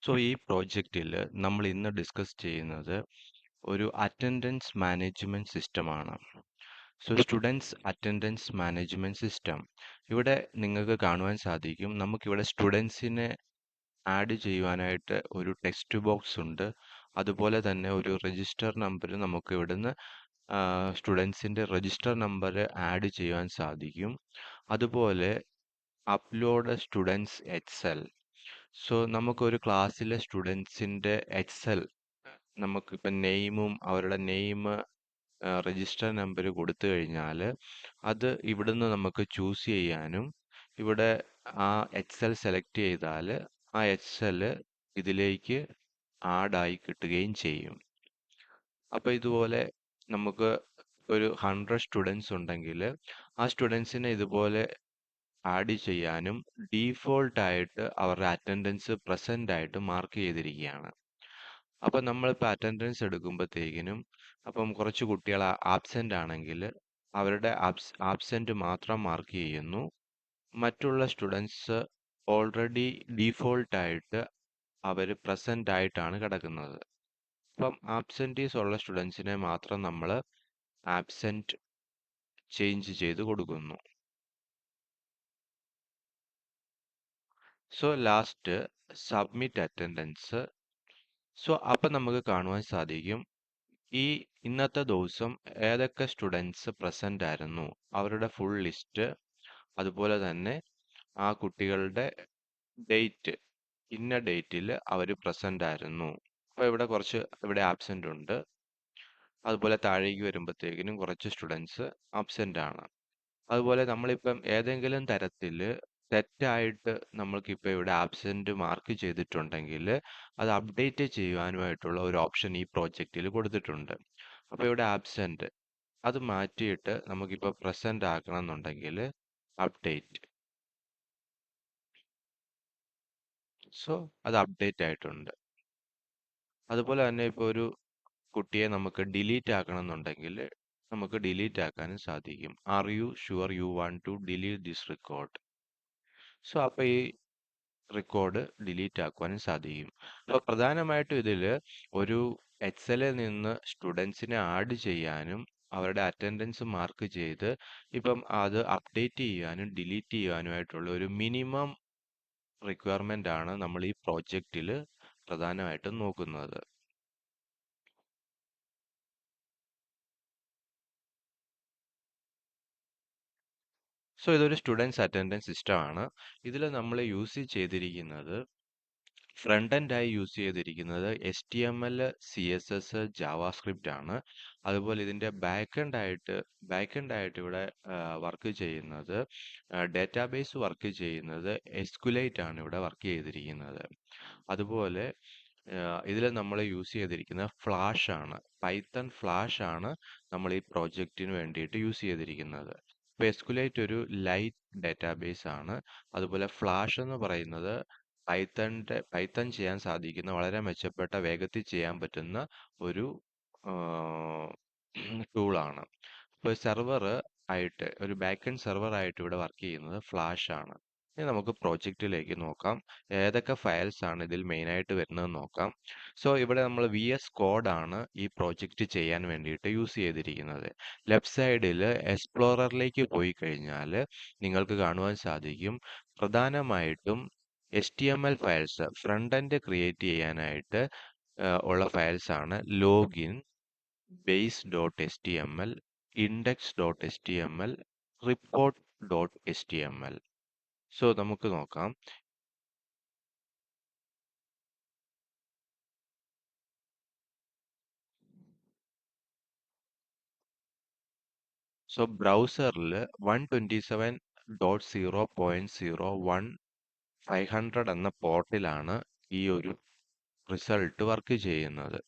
So ഈ പ്രോജക്റ്റിൽ നമ്മൾ ഇന്ന് ഡിസ്കസ് ചെയ്യുന്നത് ഒരു അറ്റൻഡൻസ് മാനേജ്മെന്റ് സിസ്റ്റമാണ്. So students attendance management system ഇവിടെ നിങ്ങൾക്ക് കാണുവാൻ സാധിക്കും. നമുക്കിവിടെ സ്റ്റുഡൻസിനെ ആഡ് ചെയ്യുവാനായിട്ട് ഒരു ടെക്സ്റ്റ് ബോക്സ് ഉണ്ട്. അതുപോലെ തന്നെ ഒരു രജിസ്റ്റർ നമ്പർ നമുക്ക് ഇവിടുന്ന് സ്റ്റുഡൻസിൻ്റെ രജിസ്റ്റർ നമ്പർ ആഡ് ചെയ്യുവാൻ സാധിക്കും. അതുപോലെ അപ്ലോഡ് സ്റ്റുഡൻസ് എക്സൽ. സോ നമുക്കൊരു ക്ലാസ്സിലെ സ്റ്റുഡൻസിൻ്റെ എക്സൽ നമുക്കിപ്പം നെയിമും അവരുടെ നെയിം രജിസ്റ്റർ നമ്പർ കൊടുത്തു കഴിഞ്ഞാൽ അത് ഇവിടുന്ന് നമുക്ക് ചൂസ് ചെയ്യാനും ഇവിടെ ആ എക്സൽ സെലക്ട് ചെയ്താൽ ആ എക്സൽ ഇതിലേക്ക് ആഡായി കിട്ടുകയും ചെയ്യും. അപ്പോൾ ഇതുപോലെ നമുക്ക് ഒരു 100 സ്റ്റുഡൻസ് ഉണ്ടെങ്കിൽ ആ സ്റ്റുഡൻസിനെ ഇതുപോലെ ആഡ് ചെയ്യാനും ഡീഫോൾട്ട് ആയിട്ട് അവരുടെ അറ്റൻഡൻസ് പ്രസന്റ് ആയിട്ട് മാർക്ക് ചെയ്തിരിക്കുകയാണ്. അപ്പം നമ്മളിപ്പോൾ അറ്റൻഡൻസ് എടുക്കുമ്പോഴത്തേക്കിനും അപ്പം കുറച്ച് കുട്ടികൾ ആബ്സെൻ്റ് ആണെങ്കിൽ അവരുടെ ആബ്സെൻ്റ് മാത്രം മാർക്ക് ചെയ്യുന്നു. മറ്റുള്ള സ്റ്റുഡൻസ് ഓൾറെഡി ഡീഫോൾട്ട് ആയിട്ട് അവർ പ്രസന്റ് ആയിട്ടാണ് കിടക്കുന്നത്. അപ്പം ആബ്സെൻറ്റീസ് ഉള്ള സ്റ്റുഡൻസിനെ മാത്രം നമ്മൾ ആബ്സെൻറ്റ് ചേഞ്ച് ചെയ്ത് കൊടുക്കുന്നു. So last submit attendance. So അപ്പം നമുക്ക് കാണുവാൻ സാധിക്കും ഈ ഇന്നത്തെ ദിവസം ഏതൊക്കെ സ്റ്റുഡൻസ് പ്രസന്റ് ആയിരുന്നു, അവരുടെ ഫുൾ ലിസ്റ്റ്, അതുപോലെ തന്നെ ആ കുട്ടികളുടെ ഡേറ്റ്, ഇന്ന ഡേറ്റിൽ അവർ പ്രസന്റ് ആയിരുന്നു. അപ്പോൾ ഇവിടെ ആബ്സെന്റ് ഉണ്ട്. അതുപോലെ താഴേക്ക് വരുമ്പോഴത്തേക്കിനും കുറച്ച് സ്റ്റുഡൻസ് ആബ്സെന്റ് ആണ്. അതുപോലെ നമ്മളിപ്പം ഏതെങ്കിലും തരത്തിൽ തെറ്റായിട്ട് നമ്മൾക്കിപ്പോൾ ഇവിടെ ആബ്സെന്റ് മാർക്ക് ചെയ്തിട്ടുണ്ടെങ്കിൽ അത് അപ്ഡേറ്റ് ചെയ്യുവാനുമായിട്ടുള്ള ഒരു ഓപ്ഷൻ ഈ പ്രോജക്റ്റിൽ കൊടുത്തിട്ടുണ്ട്. അപ്പോൾ ഇവിടെ ആബ്സെന്റ് അത് മാറ്റിയിട്ട് നമുക്കിപ്പോൾ പ്രസന്റ് ആക്കണം എന്നുണ്ടെങ്കിൽ അപ്ഡേറ്റ്. സോ അത് അപ്ഡേറ്റ് ആയിട്ടുണ്ട്. അതുപോലെ തന്നെ ഇപ്പോൾ ഒരു കുട്ടിയെ നമുക്ക് ഡിലീറ്റ് ആക്കണം എന്നുണ്ടെങ്കിൽ നമുക്ക് ഡിലീറ്റ് ആക്കാനും സാധിക്കും. Are you sure you want to delete this record? So അപ്പോൾ ഈ റെക്കോർഡ് ഡിലീറ്റ് ആക്കുവാനും സാധിക്കും. അപ്പോൾ പ്രധാനമായിട്ടും ഇതിൽ ഒരു എക്സലിൽ നിന്ന് സ്റ്റുഡൻസിനെ ആഡ് ചെയ്യാനും അവരുടെ അറ്റൻഡൻസ് മാർക്ക് ചെയ്ത് ഇപ്പം അത് അപ്ഡേറ്റ് ചെയ്യാനും ഡിലീറ്റ് ചെയ്യാനുമായിട്ടുള്ള ഒരു മിനിമം റിക്വയർമെൻ്റ് ആണ് നമ്മൾ ഈ പ്രോജക്റ്റിൽ പ്രധാനമായിട്ടും നോക്കുന്നത്. സോ ഇതൊരു സ്റ്റുഡൻസ് അറ്റൻഡൻസ് സിസ്റ്റം ആണ്. ഇതിൽ നമ്മൾ യൂസ് ചെയ്തിരിക്കുന്നത് ഫ്രണ്ട് എൻഡായി യൂസ് ചെയ്തിരിക്കുന്നത് HTML, CSS, ജാവാസ്ക്രിപ്റ്റ് ആണ്. അതുപോലെ ഇതിൻ്റെ ബാക്ക് എൻഡ് ആയിട്ട് ഇവിടെ വർക്ക് ചെയ്യുന്നത് ഡേറ്റാബേസ് വർക്ക് ചെയ്യുന്നത് എസ്കുലൈറ്റ് ആണ് ഇവിടെ വർക്ക് ചെയ്തിരിക്കുന്നത്. അതുപോലെ ഇതിൽ നമ്മൾ യൂസ് ചെയ്തിരിക്കുന്നത് ഫ്ലാഷ് ആണ്, പൈത്തൺ ഫ്ലാഷ് ആണ് നമ്മൾ ഈ പ്രോജക്റ്റിന് വേണ്ടിയിട്ട് യൂസ് ചെയ്തിരിക്കുന്നത്. ഇപ്പോൾ എസ്കുലൈറ്റ് ഒരു ലൈറ്റ് ഡേറ്റാബേസ് ആണ്. അതുപോലെ ഫ്ലാഷ് എന്ന് പറയുന്നത് പൈത്തൺ ചെയ്യാൻ സാധിക്കുന്ന വളരെ മെച്ചപ്പെട്ട വേഗത്തിൽ ചെയ്യാൻ പറ്റുന്ന ഒരു ടൂളാണ്. ഇപ്പോൾ ഒരു ബാക്ക് സെർവർ ആയിട്ട് ഇവിടെ വർക്ക് ചെയ്യുന്നത് ഫ്ലാഷ് ആണ്. ഇനി നമുക്ക് പ്രോജക്റ്റിലേക്ക് നോക്കാം. ഏതൊക്കെ ഫയൽസ് ആണ് ഇതിൽ മെയിനായിട്ട് വരുന്നതെന്ന് നോക്കാം. സോ ഇവിടെ നമ്മൾ VS കോഡ് ആണ് ഈ പ്രോജക്റ്റ് ചെയ്യാൻ വേണ്ടിയിട്ട് യൂസ് ചെയ്തിരിക്കുന്നത്. ലെഫ്റ്റ് സൈഡിൽ എക്സ്പ്ലോററിലേക്ക് പോയി കഴിഞ്ഞാൽ നിങ്ങൾക്ക് കാണുവാൻ സാധിക്കും പ്രധാനമായിട്ടും HTML files front end create ചെയ്യാനായിട്ട് ഉള്ള ഫയൽസ് ആണ് login, base.html, index.html, report.html. So നമുക്ക് നോക്കാം. സോ ബ്രൗസറിൽ 127.0.01 എന്ന പോർട്ടിലാണ് ഈ ഒരു റിസൾട്ട് വർക്ക് ചെയ്യുന്നത്.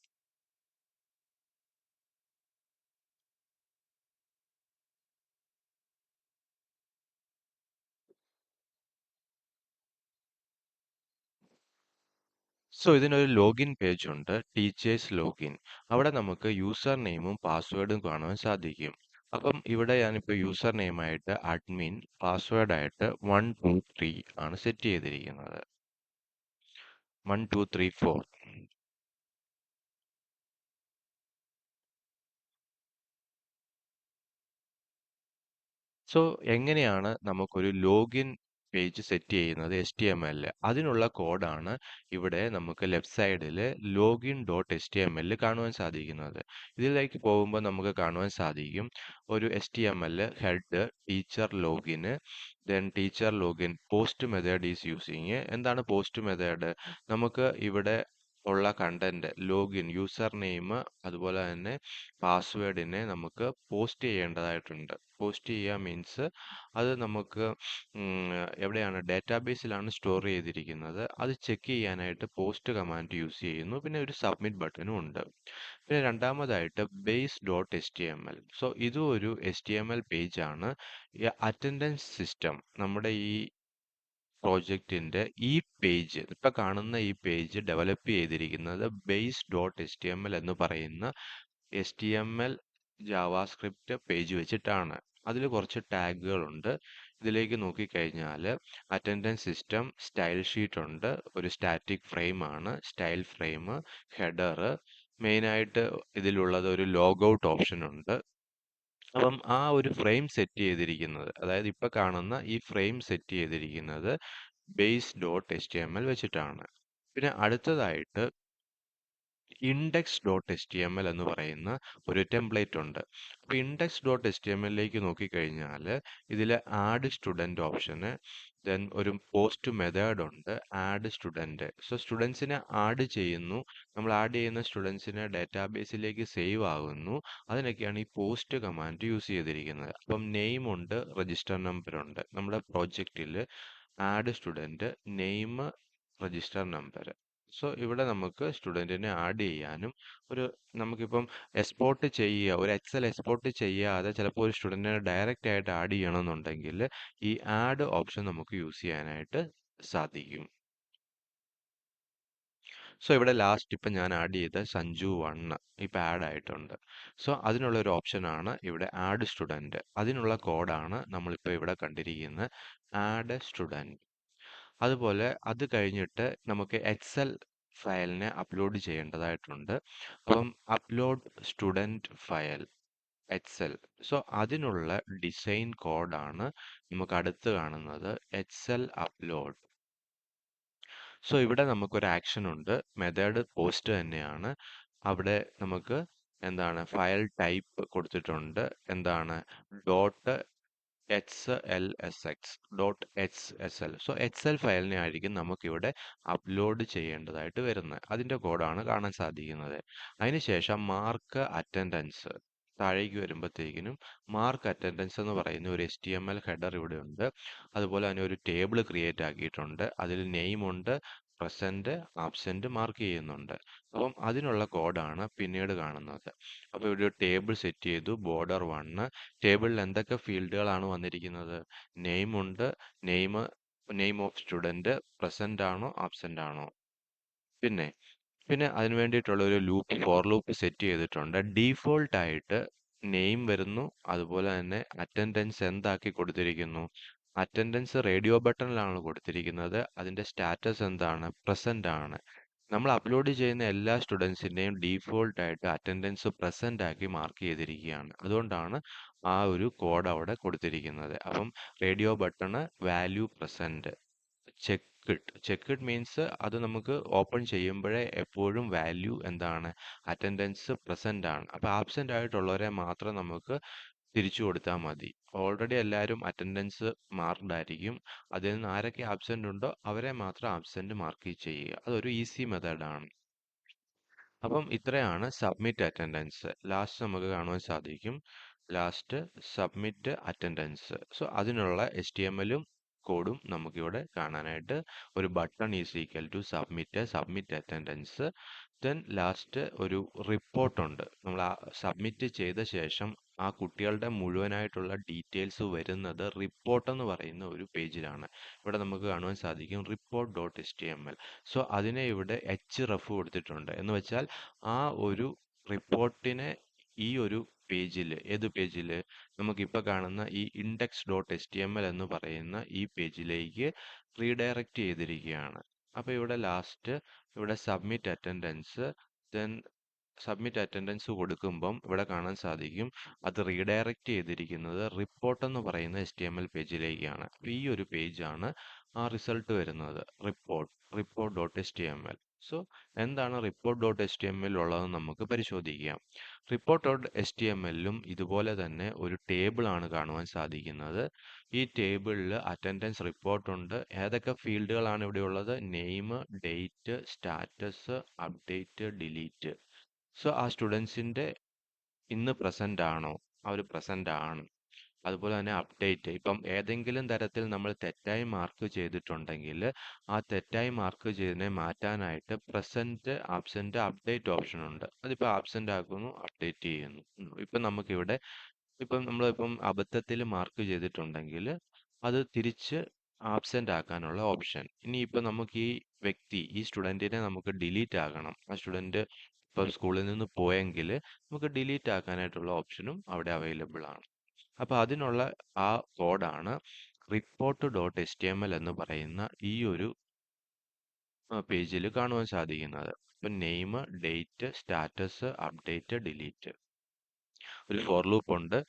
സോ ഇതിനൊരു ലോഗിൻ പേജ് ഉണ്ട്, ടീച്ചേഴ്സ് ലോഗിൻ. അവിടെ നമുക്ക് യൂസർ നെയിമും പാസ്വേഡും കാണുവാൻ സാധിക്കും. അപ്പം ഇവിടെ ഞാനിപ്പോൾ യൂസർ നെയിമായിട്ട് അഡ്മിൻ, പാസ്വേഡായിട്ട് 123 ആണ് സെറ്റ് ചെയ്തിരിക്കുന്നത്. 1 2 3 4. സോ എങ്ങനെയാണ് നമുക്കൊരു ലോഗിൻ പേജ് സെറ്റ് ചെയ്യുന്നത് HTML? അതിനുള്ള കോഡാണ് ഇവിടെ നമുക്ക് ലെഫ്റ്റ് സൈഡിൽ ലോഗിൻ ഡോട്ട് HTML കാണുവാൻ സാധിക്കുന്നത്. ഇതിലേക്ക് പോകുമ്പോൾ നമുക്ക് കാണുവാൻ സാധിക്കും ഒരു HTML head teacher login, then teacher login post method is using. എന്താണ് പോസ്റ്റ് മെത്തേഡ്? നമുക്ക് ഇവിടെ ഉള്ള കണ്ടന്റ് ലോഗിൻ യൂസർ നെയിം അതുപോലെ തന്നെ പാസ്വേഡിനെ നമുക്ക് പോസ്റ്റ് ചെയ്യേണ്ടതായിട്ടുണ്ട്. പോസ്റ്റ് ചെയ്യുക മീൻസ് അത് നമുക്ക് എവിടെയാണ് ഡാറ്റാബേസിലാണ് സ്റ്റോർ ചെയ്തിരിക്കുന്നത്. അത് ചെക്ക് ചെയ്യാനായിട്ട് പോസ്റ്റ് കമാൻഡ് യൂസ് ചെയ്യുന്നു. പിന്നെ ഒരു സബ്മിറ്റ് ബട്ടണും ഉണ്ട്. പിന്നെ രണ്ടാമതായിട്ട് ബേസ് ഡോട്ട് HTML. സോ ഇതും ഒരു HTML പേജ് ആണ്. ഈ അറ്റൻഡൻസ് സിസ്റ്റം നമ്മുടെ ഈ പ്രോജക്റ്റിന്റെ ഈ പേജ് ഇപ്പൊ കാണുന്ന ഈ പേജ് ഡെവലപ്പ് ചെയ്തിരിക്കുന്നത് ബേസ് ഡോട്ട് HTML എന്ന് പറയുന്ന HTML ജാവാസ്ക്രിപ്റ്റ് പേജ് വെച്ചിട്ടാണ്. അതിൽ കുറച്ച് ടാഗുകളുണ്ട്. ഇതിലേക്ക് നോക്കിക്കഴിഞ്ഞാൽ അറ്റൻഡൻസ് സിസ്റ്റം സ്റ്റൈൽ ഷീറ്റ് ഉണ്ട്, ഒരു സ്റ്റാറ്റിക് ഫ്രെയിം ആണ്, സ്റ്റൈൽ ഫ്രെയിം, ഹെഡർ, മെയിനായിട്ട് ഇതിലുള്ളത് ഒരു ലോഗ് ഔട്ട് ഓപ്ഷൻ ഉണ്ട്. അപ്പം ആ ഒരു ഫ്രെയിം സെറ്റ് ചെയ്തിരിക്കുന്നത്, അതായത് ഇപ്പൊ കാണുന്ന ഈ ഫ്രെയിം സെറ്റ് ചെയ്തിരിക്കുന്നത് ബേസ് ഡോട്ട് HTML വെച്ചിട്ടാണ്. പിന്നെ അടുത്തതായിട്ട് ഇൻഡെക്സ് ഡോട്ട് HTML എന്ന് പറയുന്ന ഒരു ടെംപ്ലേറ്റ് ഉണ്ട്. അപ്പോൾ ഇൻഡെക്സ് ഡോട്ട് HTMLിലേക്ക് നോക്കിക്കഴിഞ്ഞാൽ ഇതിൽ ആഡ് സ്റ്റുഡൻറ് ഓപ്ഷന്, ദെൻ ഒരു പോസ്റ്റ് മെത്തേഡ് ഉണ്ട്, ആഡ് സ്റ്റുഡൻറ്. സോ സ്റ്റുഡൻസിനെ ആഡ് ചെയ്യുന്നു. നമ്മൾ ആഡ് ചെയ്യുന്ന സ്റ്റുഡൻസിനെ ഡാറ്റാബേസിലേക്ക് സേവ് ആകുന്നു. അതിനൊക്കെയാണ് ഈ പോസ്റ്റ് കമാൻഡ് യൂസ് ചെയ്തിരിക്കുന്നത്. അപ്പം നെയിം ഉണ്ട്, രജിസ്റ്റർ നമ്പർ ഉണ്ട്. നമ്മുടെ പ്രോജക്റ്റിൽ add student, name, register number. So ഇവിടെ നമുക്ക് സ്റ്റുഡൻറ്റിനെ ആഡ് ചെയ്യാനും നമുക്കിപ്പം എക്സ്പോർട്ട് ചെയ്യുക, ഒരു എക്സൽ എക്സ്പോർട്ട് ചെയ്യാതെ ചിലപ്പോൾ ഒരു സ്റ്റുഡൻറ്റിനെ ഡയറക്റ്റ് ആയിട്ട് ആഡ് ചെയ്യണമെന്നുണ്ടെങ്കിൽ ഈ ആഡ് ഓപ്ഷൻ നമുക്ക് യൂസ് ചെയ്യാനായിട്ട് സാധിക്കും. സോ ഇവിടെ ലാസ്റ്റ് ഇപ്പം ഞാൻ ആഡ് ചെയ്ത സഞ്ജു 1 ഇപ്പം ആഡ് ആയിട്ടുണ്ട്. സോ അതിനുള്ള ഒരു ഓപ്ഷനാണ് ഇവിടെ ആഡ് സ്റ്റുഡൻറ്. അതിനുള്ള കോഡാണ് നമ്മളിപ്പോൾ ഇവിടെ കണ്ടിരിക്കുന്ന ആഡ് സ്റ്റുഡൻറ്. അതുപോലെ അത് കഴിഞ്ഞിട്ട് നമുക്ക് എക്സൽ ഫയലിനെ അപ്ലോഡ് ചെയ്യേണ്ടതായിട്ടുണ്ട്. അപ്പം upload student file excel. So അതിനുള്ള ഡിസൈൻ കോഡാണ് നമുക്ക് അടുത്ത് കാണുന്നത് എക്സൽ അപ്ലോഡ്. സോ ഇവിടെ നമുക്കൊരു ആക്ഷൻ ഉണ്ട്, മെത്തേഡ് പോസ്റ്റ് തന്നെയാണ്. അവിടെ നമുക്ക് എന്താണ് ഫയൽ ടൈപ്പ് കൊടുത്തിട്ടുണ്ട്, എന്താണ് ഡോട്ട് XLSX.XSL. സോ എക്സൽ ഫയലിനെ ആയിരിക്കും നമുക്കിവിടെ അപ്ലോഡ് ചെയ്യേണ്ടതായിട്ട് വരുന്നത്. അതിൻ്റെ കോഡാണ് കാണാൻ സാധിക്കുന്നത്. അതിനുശേഷം മാർക്ക് അറ്റൻഡൻസ് താഴേക്ക് വരുമ്പോഴത്തേക്കിനും മാർക്ക് അറ്റൻഡൻസ് എന്ന് പറയുന്ന ഒരു HTML ഹെഡർ ഇവിടെ ഉണ്ട്. അതുപോലെ തന്നെ ഒരു ടേബിൾ ക്രിയേറ്റ് ആക്കിയിട്ടുണ്ട്. അതിൽ നെയിം ഉണ്ട്, പ്രസന്റ്, ആബ്സെന്റ് മാർക്ക് ചെയ്യുന്നുണ്ട്. അപ്പം അതിനുള്ള കോഡാണ് പിന്നീട് കാണുന്നത്. അപ്പോൾ ഇവിടെ ഒരു ടേബിൾ സെറ്റ് ചെയ്തു, ബോർഡർ 1. ടേബിളിൽ എന്തൊക്കെ ഫീൽഡുകളാണ് വന്നിരിക്കുന്നത്? നെയിം ഉണ്ട്, name name of student present ആണോ ആബ്സെന്റ് ആണോ. പിന്നെ പിന്നെ അതിന് വേണ്ടിയിട്ടുള്ള ഒരു ഫോർ ലൂപ്പ് സെറ്റ് ചെയ്തിട്ടുണ്ട്. ഡീഫോൾട്ട് ആയിട്ട് നെയിം വരുന്നു. അതുപോലെ തന്നെ അറ്റൻഡൻസ് എന്താക്കി കൊടുത്തിരിക്കുന്നു? അറ്റൻഡൻസ് റേഡിയോ ബട്ടണിലാണ് കൊടുത്തിരിക്കുന്നത്. അതിന്റെ സ്റ്റാറ്റസ് എന്താണ്? പ്രസന്റ് ആണ്. നമ്മൾ അപ്ലോഡ് ചെയ്യുന്ന എല്ലാ സ്റ്റുഡൻസിന്റെയും ഡീഫോൾട്ട് ആയിട്ട് അറ്റൻഡൻസ് പ്രസന്റ് ആക്കി മാർക്ക് ചെയ്തിരിക്കുകയാണ്. അതുകൊണ്ടാണ് ആ ഒരു കോഡ് അവിടെ കൊടുത്തിരിക്കുന്നത്. അപ്പം radio button value present. Checked means അത് നമുക്ക് ഓപ്പൺ ചെയ്യുമ്പോഴേ എപ്പോഴും വാല്യൂ എന്താണ്? അറ്റൻഡൻസ് പ്രസന്റ് ആണ്. അപ്പോൾ ആബ്സെന്റ് ആയിട്ടുള്ളവരെ മാത്രം നമുക്ക് തിരിച്ചു കൊടുത്താൽ മതി. ഓൾറെഡി എല്ലാവരും അറ്റൻഡൻസ് മാർക്ക്ഡ് ആയിരിക്കും. അതിൽ നിന്ന് ആരൊക്കെ ആബ്സെന്റ് ഉണ്ടോ അവരെ മാത്രം ആബ്സെന്റ് മാർക്ക് ചെയ്യുക. അതൊരു ഈസി മെത്തേഡാണ്. അപ്പം ഇത്രയാണ് സബ്മിറ്റ് അറ്റൻഡൻസ്. ലാസ്റ്റ് നമുക്ക് കാണുവാൻ സാധിക്കും, ലാസ്റ്റ് സബ്മിറ്റ് അറ്റൻഡൻസ്. സോ അതിനുള്ള HTML-ഉം കോഡും നമുക്കിവിടെ കാണാനായിട്ട് ഒരു button is equal to submit attendance. Then last ഒരു റിപ്പോർട്ട് ഉണ്ട്. നമ്മൾ ആ സബ്മിറ്റ് ചെയ്ത ശേഷം ആ കുട്ടികളുടെ മുഴുവനായിട്ടുള്ള ഡീറ്റെയിൽസ് വരുന്നത് റിപ്പോർട്ട് എന്ന് പറയുന്ന ഒരു പേജിലാണ്. ഇവിടെ നമുക്ക് കാണുവാൻ സാധിക്കും റിപ്പോർട്ട് ഡോട്ട് HTML. സോ അതിനെ ഇവിടെ href കൊടുത്തിട്ടുണ്ട്. എന്ന് വെച്ചാൽ ആ ഒരു റിപ്പോർട്ടിനെ ഈ ഒരു പേജിൽ, ഏത് പേജിൽ? നമുക്കിപ്പോൾ കാണുന്ന ഈ ഇൻഡെക്സ് ഡോട്ട് HTML എന്ന് പറയുന്ന ഈ പേജിലേക്ക് റീഡയറക്റ്റ് ചെയ്തിരിക്കുകയാണ്. അപ്പോൾ ഇവിടെ ലാസ്റ്റ് ഇവിടെ submit attendance, then submit attendance കൊടുക്കുമ്പം ഇവിടെ കാണാൻ സാധിക്കും അത് റീഡയറക്റ്റ് ചെയ്തിരിക്കുന്നത് റിപ്പോർട്ട് എന്ന് പറയുന്ന HTML പേജിലേക്കാണ്. അപ്പോൾ ഈ ഒരു പേജാണ് ആ റിസൾട്ട് വരുന്നത്, report.html. സോ എന്താണ് report.html ഉള്ളതെന്ന് നമുക്ക് പരിശോധിക്കാം. report.htmലും ഇതുപോലെ തന്നെ ഒരു ടേബിൾ ആണ് കാണുവാൻ സാധിക്കുന്നത്. ഈ ടേബിളിൽ അറ്റൻഡൻസ് റിപ്പോർട്ട് ഉണ്ട്. ഏതൊക്കെ ഫീൽഡുകളാണ് ഇവിടെ ഉള്ളത്? Name, date, status, update, delete. So ആ സ്റ്റുഡൻസിൻ്റെ ഇന്ന് പ്രസന്റ് ആണോ? അവർ പ്രസന്റ് ആണ്. അതുപോലെ തന്നെ അപ്ഡേറ്റ്, ഇപ്പം ഏതെങ്കിലും തരത്തിൽ നമ്മൾ തെറ്റായി മാർക്ക് ചെയ്തിട്ടുണ്ടെങ്കിൽ ആ തെറ്റായി മാർക്ക് ചെയ്തതിനെ മാറ്റാനായിട്ട് പ്രസന്റ്, ആബ്സെന്റ്, അപ്ഡേറ്റ് ഓപ്ഷൻ ഉണ്ട്. അതിപ്പോൾ ആബ്സെന്റ് ആക്കുന്നു, അപ്ഡേറ്റ് ചെയ്യുന്നു. ഇപ്പം നമുക്കിവിടെ നമ്മളിപ്പം അബദ്ധത്തിൽ മാർക്ക് ചെയ്തിട്ടുണ്ടെങ്കിൽ അത് തിരിച്ച് ആബ്സെന്റ് ആക്കാനുള്ള ഓപ്ഷൻ. ഇനിയിപ്പോൾ നമുക്ക് ഈ സ്റ്റുഡൻറ്റിനെ നമുക്ക് ഡിലീറ്റ് ആക്കണം. ആ സ്റ്റുഡൻറ്റ് ഇപ്പം സ്കൂളിൽ നിന്ന് പോയെങ്കിൽ നമുക്ക് ഡിലീറ്റ് ആക്കാനായിട്ടുള്ള ഓപ്ഷനും അവിടെ അവൈലബിൾ ആണ്. അപ്പോൾ അതിനുള്ള ആ കോഡാണ് report.html എന്ന് പറയുന്ന ഈ ഒരു പേജിൽ കാണുവാൻ സാധിക്കുന്നത്. ഇപ്പം name, date, status, update, delete. ഒരു ഫോർ ലൂപ്പ് ഉണ്ട്.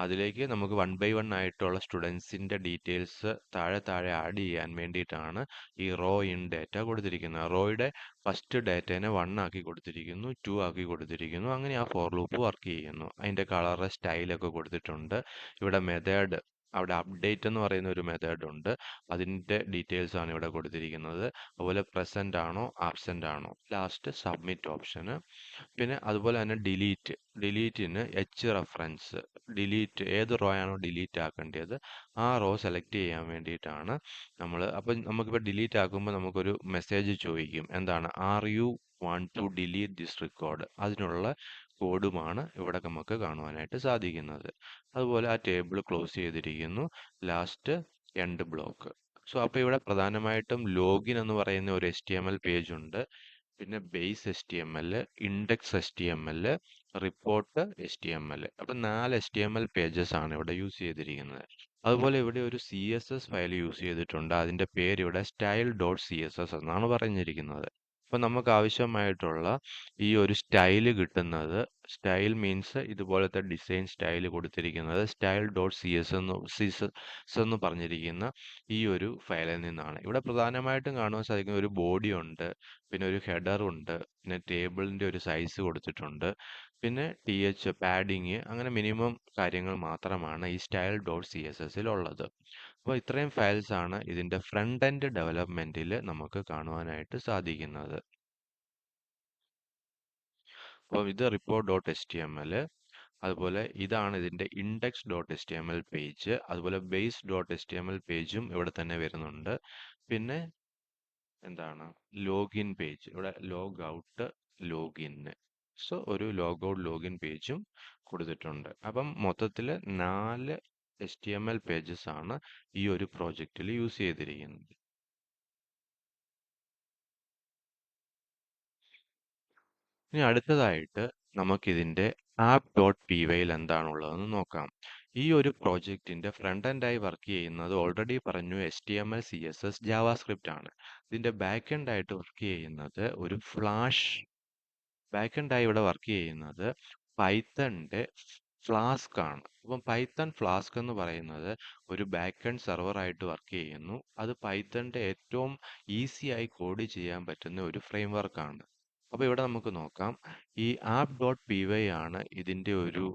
അതിലേക്ക് നമുക്ക് 1 by 1 ആയിട്ടുള്ള സ്റ്റുഡൻസിൻ്റെ ഡീറ്റെയിൽസ് താഴെ താഴെ ആഡ് ചെയ്യാൻ വേണ്ടിയിട്ടാണ് ഈ റോ ഇൻ ഡേറ്റ കൊടുത്തിരിക്കുന്നത്. റോയുടെ ഫസ്റ്റ് ഡേറ്റേനെ 1 ആക്കി കൊടുത്തിരിക്കുന്നു, 2 ആക്കി കൊടുത്തിരിക്കുന്നു. അങ്ങനെ ആ ഫോർ ലൂപ്പ് വർക്ക് ചെയ്യുന്നു. അതിൻ്റെ കളറ്, സ്റ്റൈലൊക്കെ കൊടുത്തിട്ടുണ്ട്. ഇവിടെ മെത്തേഡ്, അവിടെ അപ്ഡേറ്റ് എന്ന് പറയുന്ന ഒരു മെത്തേഡ് ഉണ്ട്. അതിൻ്റെ ഡീറ്റെയിൽസ് ആണ് ഇവിടെ കൊടുത്തിരിക്കുന്നത്. അതുപോലെ പ്രസന്റ് ആണോ ആബ്സെന്റ് ആണോ. ലാസ്റ്റ് സബ്മിറ്റ് ഓപ്ഷന്. പിന്നെ അതുപോലെ തന്നെ ഡിലീറ്റിന് റെഫറൻസ്, ഡിലീറ്റ് ഏത് റോ ആണോ ഡിലീറ്റ് ആക്കേണ്ടത് ആ റോ സെലക്ട് ചെയ്യാൻ വേണ്ടിയിട്ടാണ് അപ്പം നമുക്കിപ്പോൾ ഡിലീറ്റ് ആക്കുമ്പോൾ നമുക്കൊരു മെസ്സേജ് ചോദിക്കും. എന്താണ്? Are you want to delete this record? അതിനുള്ള കോഡുമാണ് ഇവിടെ നമുക്ക് കാണുവാനായിട്ട് സാധിക്കുന്നത്. അതുപോലെ ആ ടേബിൾ ക്ലോസ് ചെയ്തിരിക്കുന്നു. Last end block. സോ അപ്പോൾ ഇവിടെ പ്രധാനമായിട്ടും ലോഗിൻ എന്ന് പറയുന്ന ഒരു HTML പേജ് ഉണ്ട്. പിന്നെ base HTML, index HTML, report HTML. അപ്പം 4 HTML പേജസ് ആണ് ഇവിടെ യൂസ് ചെയ്തിരിക്കുന്നത്. അതുപോലെ ഇവിടെ ഒരു CSS ഫയൽ യൂസ് ചെയ്തിട്ടുണ്ട്. അതിൻ്റെ പേര് ഇവിടെ style.css എന്നാണ് പറഞ്ഞിരിക്കുന്നത്. അപ്പം നമുക്ക് ആവശ്യമായിട്ടുള്ള ഈ ഒരു സ്റ്റൈല് കിട്ടുന്നത്, സ്റ്റൈൽ മീൻസ് ഇതുപോലത്തെ ഡിസൈൻ സ്റ്റൈൽ കൊടുത്തിരിക്കുന്നത് style.css എന്ന് പറഞ്ഞിരിക്കുന്ന ഈ ഒരു ഫയലിൽ നിന്നാണ്. ഇവിടെ പ്രധാനമായിട്ടും കാണുവാൻ സാധിക്കുന്ന ഒരു ബോഡി ഉണ്ട്, പിന്നെ ഒരു ഹെഡർ ഉണ്ട്, പിന്നെ ടേബിളിൻ്റെ ഒരു സൈസ് കൊടുത്തിട്ടുണ്ട്, പിന്നെ പാഡിങ്, അങ്ങനെ മിനിമം കാര്യങ്ങൾ മാത്രമാണ് ഈ style.cssൽ ഉള്ളത്. അപ്പോൾ ഇത്രയും ഫയൽസ് ആണ് ഇതിൻ്റെ ഫ്രണ്ട് എൻഡ് ഡെവലപ്മെൻറ്റിൽ നമുക്ക് കാണുവാനായിട്ട് സാധിക്കുന്നത്. അപ്പോൾ ഇത് report.html. അതുപോലെ ഇതാണ് ഇതിൻ്റെ index.html പേജ്. അതുപോലെ base.html പേജും ഇവിടെ തന്നെ വരുന്നുണ്ട്. പിന്നെ എന്താണ് ലോഗിൻ പേജ്, ഇവിടെ ലോഗ് ഔട്ട്, ലോഗിൻ. സോ ഒരു ലോഗ് ഔട്ട്, ലോഗിൻ പേജും കൊടുത്തിട്ടുണ്ട്. അപ്പം മൊത്തത്തിൽ 4 HTML പേജസ് ആണ് ഈ ഒരു പ്രോജക്റ്റിൽ യൂസ് ചെയ്തിരിക്കുന്നത്. ഇനി അടുത്തതായിട്ട് നമുക്കിതിൻ്റെ app.py എന്താണുള്ളതെന്ന് നോക്കാം. ഈ ഒരു പ്രോജക്റ്റിൻ്റെ ഫ്രണ്ട് എൻഡായി വർക്ക് ചെയ്യുന്നത് ഓൾറെഡി പറഞ്ഞു HTML, CSS, JavaScript ആണ്. ഇതിൻ്റെ ബാക്ക് എൻഡായിട്ട് വർക്ക് ചെയ്യുന്നത് ഒരു ബാക്ക് എൻഡായി ഇവിടെ വർക്ക് ചെയ്യുന്നത് പൈത്തണിൻ്റെ ഫ്ലാസ്ക് ആണ്. അപ്പം പൈത്തൺ ഫ്ലാസ്ക് എന്ന് പറയുന്നത് ഒരു ബാക്ക് എൻഡ് സെർവറായിട്ട് വർക്ക് ചെയ്യുന്നു. അത് പൈത്തണിൻ്റെ ഏറ്റവും ഈസി ആയി കോഡ് ചെയ്യാൻ പറ്റുന്ന ഒരു ഫ്രെയിം വർക്കാണ്. അപ്പോൾ ഇവിടെ നമുക്ക് നോക്കാം. ഈ app.py ആണ് ഇതിൻ്റെ ഒരു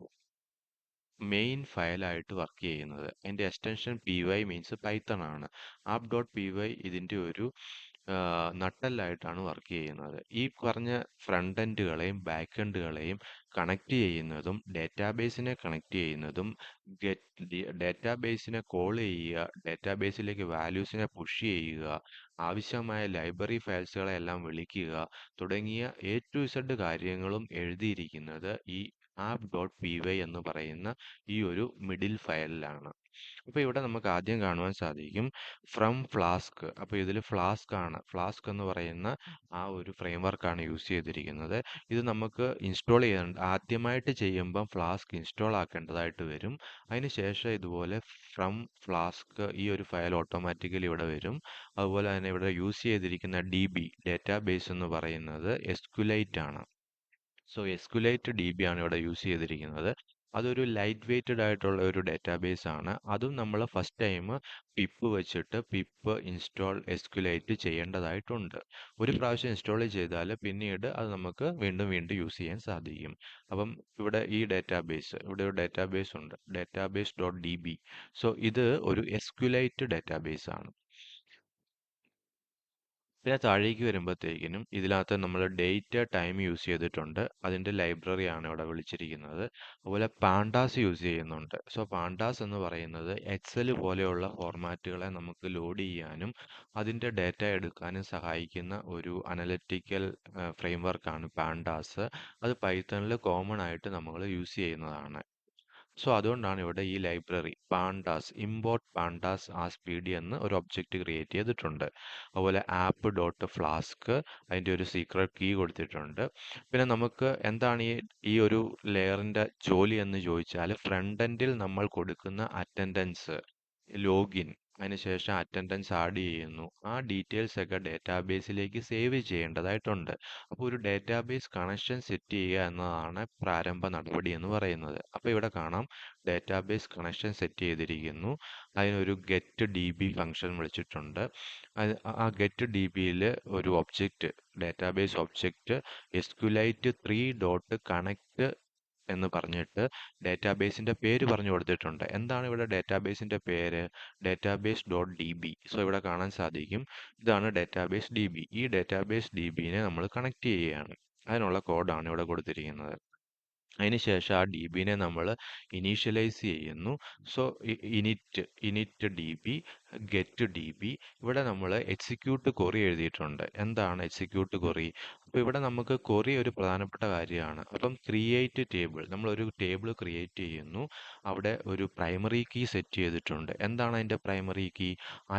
മെയിൻ ഫയലായിട്ട് വർക്ക് ചെയ്യുന്നത്. അതിൻ്റെ എക്സ്റ്റൻഷൻ py മീൻസ് പൈത്തൺ ആണ്. app.py ഇതിൻ്റെ ഒരു നട്ടെല്ലായിട്ടാണ് വർക്ക് ചെയ്യുന്നത്. ഈ പറഞ്ഞ ഫ്രണ്ട് എൻഡുകളെയും ബാക്ക് എൻഡുകളെയും കണക്ട് ചെയ്യുന്നതും ഡേറ്റാബേസിനെ കണക്ട് ചെയ്യുന്നതും ഡേറ്റാബേസിനെ കോൾ ചെയ്യുക, ഡേറ്റാബേസിലേക്ക് വാല്യൂസിനെ പുഷ് ചെയ്യുക, ആവശ്യമായ ലൈബ്രറി ഫയൽസുകളെ എല്ലാം വിളിക്കുക തുടങ്ങിയ A to Z കാര്യങ്ങളും എഴുതിയിരിക്കുന്നത് ഈ app.py എന്ന് പറയുന്ന ഈ ഒരു മിഡിൽ ഫയലിലാണ്. അപ്പോൾ ഇവിടെ നമുക്ക് ആദ്യം കാണുവാൻ സാധിക്കും ഫ്രം ഫ്ലാസ്ക്. അപ്പോൾ ഇതിൽ ഫ്ലാസ്ക് ആണ്, ഫ്ലാസ്ക് എന്ന് പറയുന്ന ആ ഒരു ഫ്രെയിം വർക്കാണ് യൂസ് ചെയ്തിരിക്കുന്നത്. ഇത് നമുക്ക് ഇൻസ്റ്റാൾ ചെയ്യാൻ ആദ്യമായിട്ട് ചെയ്യുമ്പം ഫ്ലാസ്ക് ഇൻസ്റ്റാൾ ആക്കേണ്ടതായിട്ട് വരും. അതിന് ശേഷം ഇതുപോലെ ഫ്രം ഫ്ലാസ്ക് ഈ ഒരു ഫയൽ ഓട്ടോമാറ്റിക്കലി ഇവിടെ വരും. അതുപോലെ തന്നെ ഇവിടെ യൂസ് ചെയ്തിരിക്കുന്ന DB ഡേറ്റാബേസ് എന്ന് പറയുന്നത് എസ്ക്യുലൈറ്റ് ആണ്. സോ എസ്ക്യുലൈറ്റ് DB ആണ് ഇവിടെ യൂസ് ചെയ്തിരിക്കുന്നത്. അതൊരു ലൈറ്റ് വെയ്റ്റഡ് ആയിട്ടുള്ള ഒരു ഡേറ്റാബേസ് ആണ്. അതും നമ്മൾ ഫസ്റ്റ് ടൈം പിപ്പ് വെച്ചിട്ട് പിപ്പ് ഇൻസ്റ്റാൾ എസ്ക്യുലൈറ്റ് ചെയ്യേണ്ടതായിട്ടുണ്ട്. ഒരു പ്രാവശ്യം ഇൻസ്റ്റാൾ ചെയ്താൽ പിന്നീട് അത് നമുക്ക് വീണ്ടും വീണ്ടും യൂസ് ചെയ്യാൻ സാധിക്കും. അപ്പം ഇവിടെ ഈ ഡേറ്റാബേസ്, ഇവിടെ ഒരു ഡേറ്റാബേസ് ഉണ്ട്, database.db. സോ ഇത് ഒരു എസ്ക്യുലൈറ്റ് ഡേറ്റാബേസ് ആണ്. പിന്നെ താഴേക്ക് വരുമ്പോഴത്തേക്കിനും ഇതിനകത്ത് നമ്മൾ ഡേറ്റ് ടൈം യൂസ് ചെയ്തിട്ടുണ്ട്. അതിൻ്റെ ലൈബ്രറി ആണ് ഇവിടെ വിളിച്ചിരിക്കുന്നത്. അതുപോലെ പാണ്ടാസ് യൂസ് ചെയ്യുന്നുണ്ട്. സോ പാണ്ടാസ് എന്ന് പറയുന്നത് എക്സൽ പോലെയുള്ള ഫോർമാറ്റുകളെ നമുക്ക് ലോഡ് ചെയ്യാനും അതിൻ്റെ ഡേറ്റ എടുക്കാനും സഹായിക്കുന്ന ഒരു അനലിറ്റിക്കൽ ഫ്രെയിം വർക്കാണ് പാണ്ടാസ്. അത് പൈത്തണിൽ കോമൺ ആയിട്ട് നമ്മൾ യൂസ് ചെയ്യുന്നതാണ്. സോ അതുകൊണ്ടാണ് ഇവിടെ ഈ library pandas import pandas as PD എന്ന് ഒരു ഒബ്ജക്റ്റ് ക്രിയേറ്റ് ചെയ്തിട്ടുണ്ട്. അതുപോലെ ആപ്പ് ഡോട്ട് ഫ്ലാസ്ക്, അതിൻ്റെ ഒരു സീക്രട്ട് കീ കൊടുത്തിട്ടുണ്ട്. പിന്നെ നമുക്ക് എന്താണ് ഈ ഒരു ലെയറിൻ്റെ ജോലി എന്ന് ചോദിച്ചാൽ ഫ്രണ്ട് എൻഡിൽ നമ്മൾ കൊടുക്കുന്ന അറ്റൻഡൻസ്, ലോഗിൻ, അതിനുശേഷം അറ്റൻഡൻസ് ആഡ് ചെയ്യുന്നു. ആ ഡീറ്റെയിൽസ് ഒക്കെ ഡേറ്റാബേസിലേക്ക് സേവ് ചെയ്യേണ്ടതായിട്ടുണ്ട്. അപ്പോൾ ഒരു ഡേറ്റാബേസ് കണക്ഷൻ സെറ്റ് ചെയ്യുക എന്നതാണ് പ്രാരംഭ നടപടി എന്ന് പറയുന്നത്. അപ്പോൾ ഇവിടെ കാണാം ഡേറ്റാബേസ് കണക്ഷൻ സെറ്റ് ചെയ്തിരിക്കുന്നു. അതിനൊരു ഗെറ്റ് DB ഫംഗ്ഷൻ വിളിച്ചിട്ടുണ്ട്. ആ ഗെറ്റ് DBയിൽ ഒരു ഒബ്ജക്റ്റ്, ഡേറ്റാബേസ് ഒബ്ജക്റ്റ് SQLite3.connect എന്ന് പറഞ്ഞിട്ട് ഡേറ്റാബേസിന്റെ പേര് പറഞ്ഞു കൊടുത്തിട്ടുണ്ട്. എന്താണ് ഇവിടെ ഡേറ്റാബേസിന്റെ പേര്? database.db. സോ ഇവിടെ കാണാൻ സാധിക്കും, ഇതാണ് ഡേറ്റാബേസ് DB. ഈ ഡേറ്റാബേസ് DBനെ നമ്മൾ കണക്ട് ചെയ്യുകയാണ്. അതിനുള്ള കോഡാണ് ഇവിടെ കൊടുത്തിരിക്കുന്നത്. അതിനുശേഷം ആ DBനെ നമ്മൾ ഇനീഷ്യലൈസ് ചെയ്യുന്നു. So init DB get DB. ഇവിടെ നമ്മൾ എക്സിക്യൂട്ട് ക്വറി എഴുതിയിട്ടുണ്ട്. എന്താണ് എക്സിക്യൂട്ട് ക്വറി? അപ്പോൾ ഇവിടെ നമുക്ക് ക്വറി ഒരു പ്രധാനപ്പെട്ട കാര്യമാണ്. അപ്പം ക്രിയേറ്റ് ടേബിൾ, നമ്മളൊരു ടേബിൾ ക്രിയേറ്റ് ചെയ്യുന്നു. അവിടെ ഒരു പ്രൈമറി കീ സെറ്റ് ചെയ്തിട്ടുണ്ട്. എന്താണ് അതിൻ്റെ പ്രൈമറി കീ?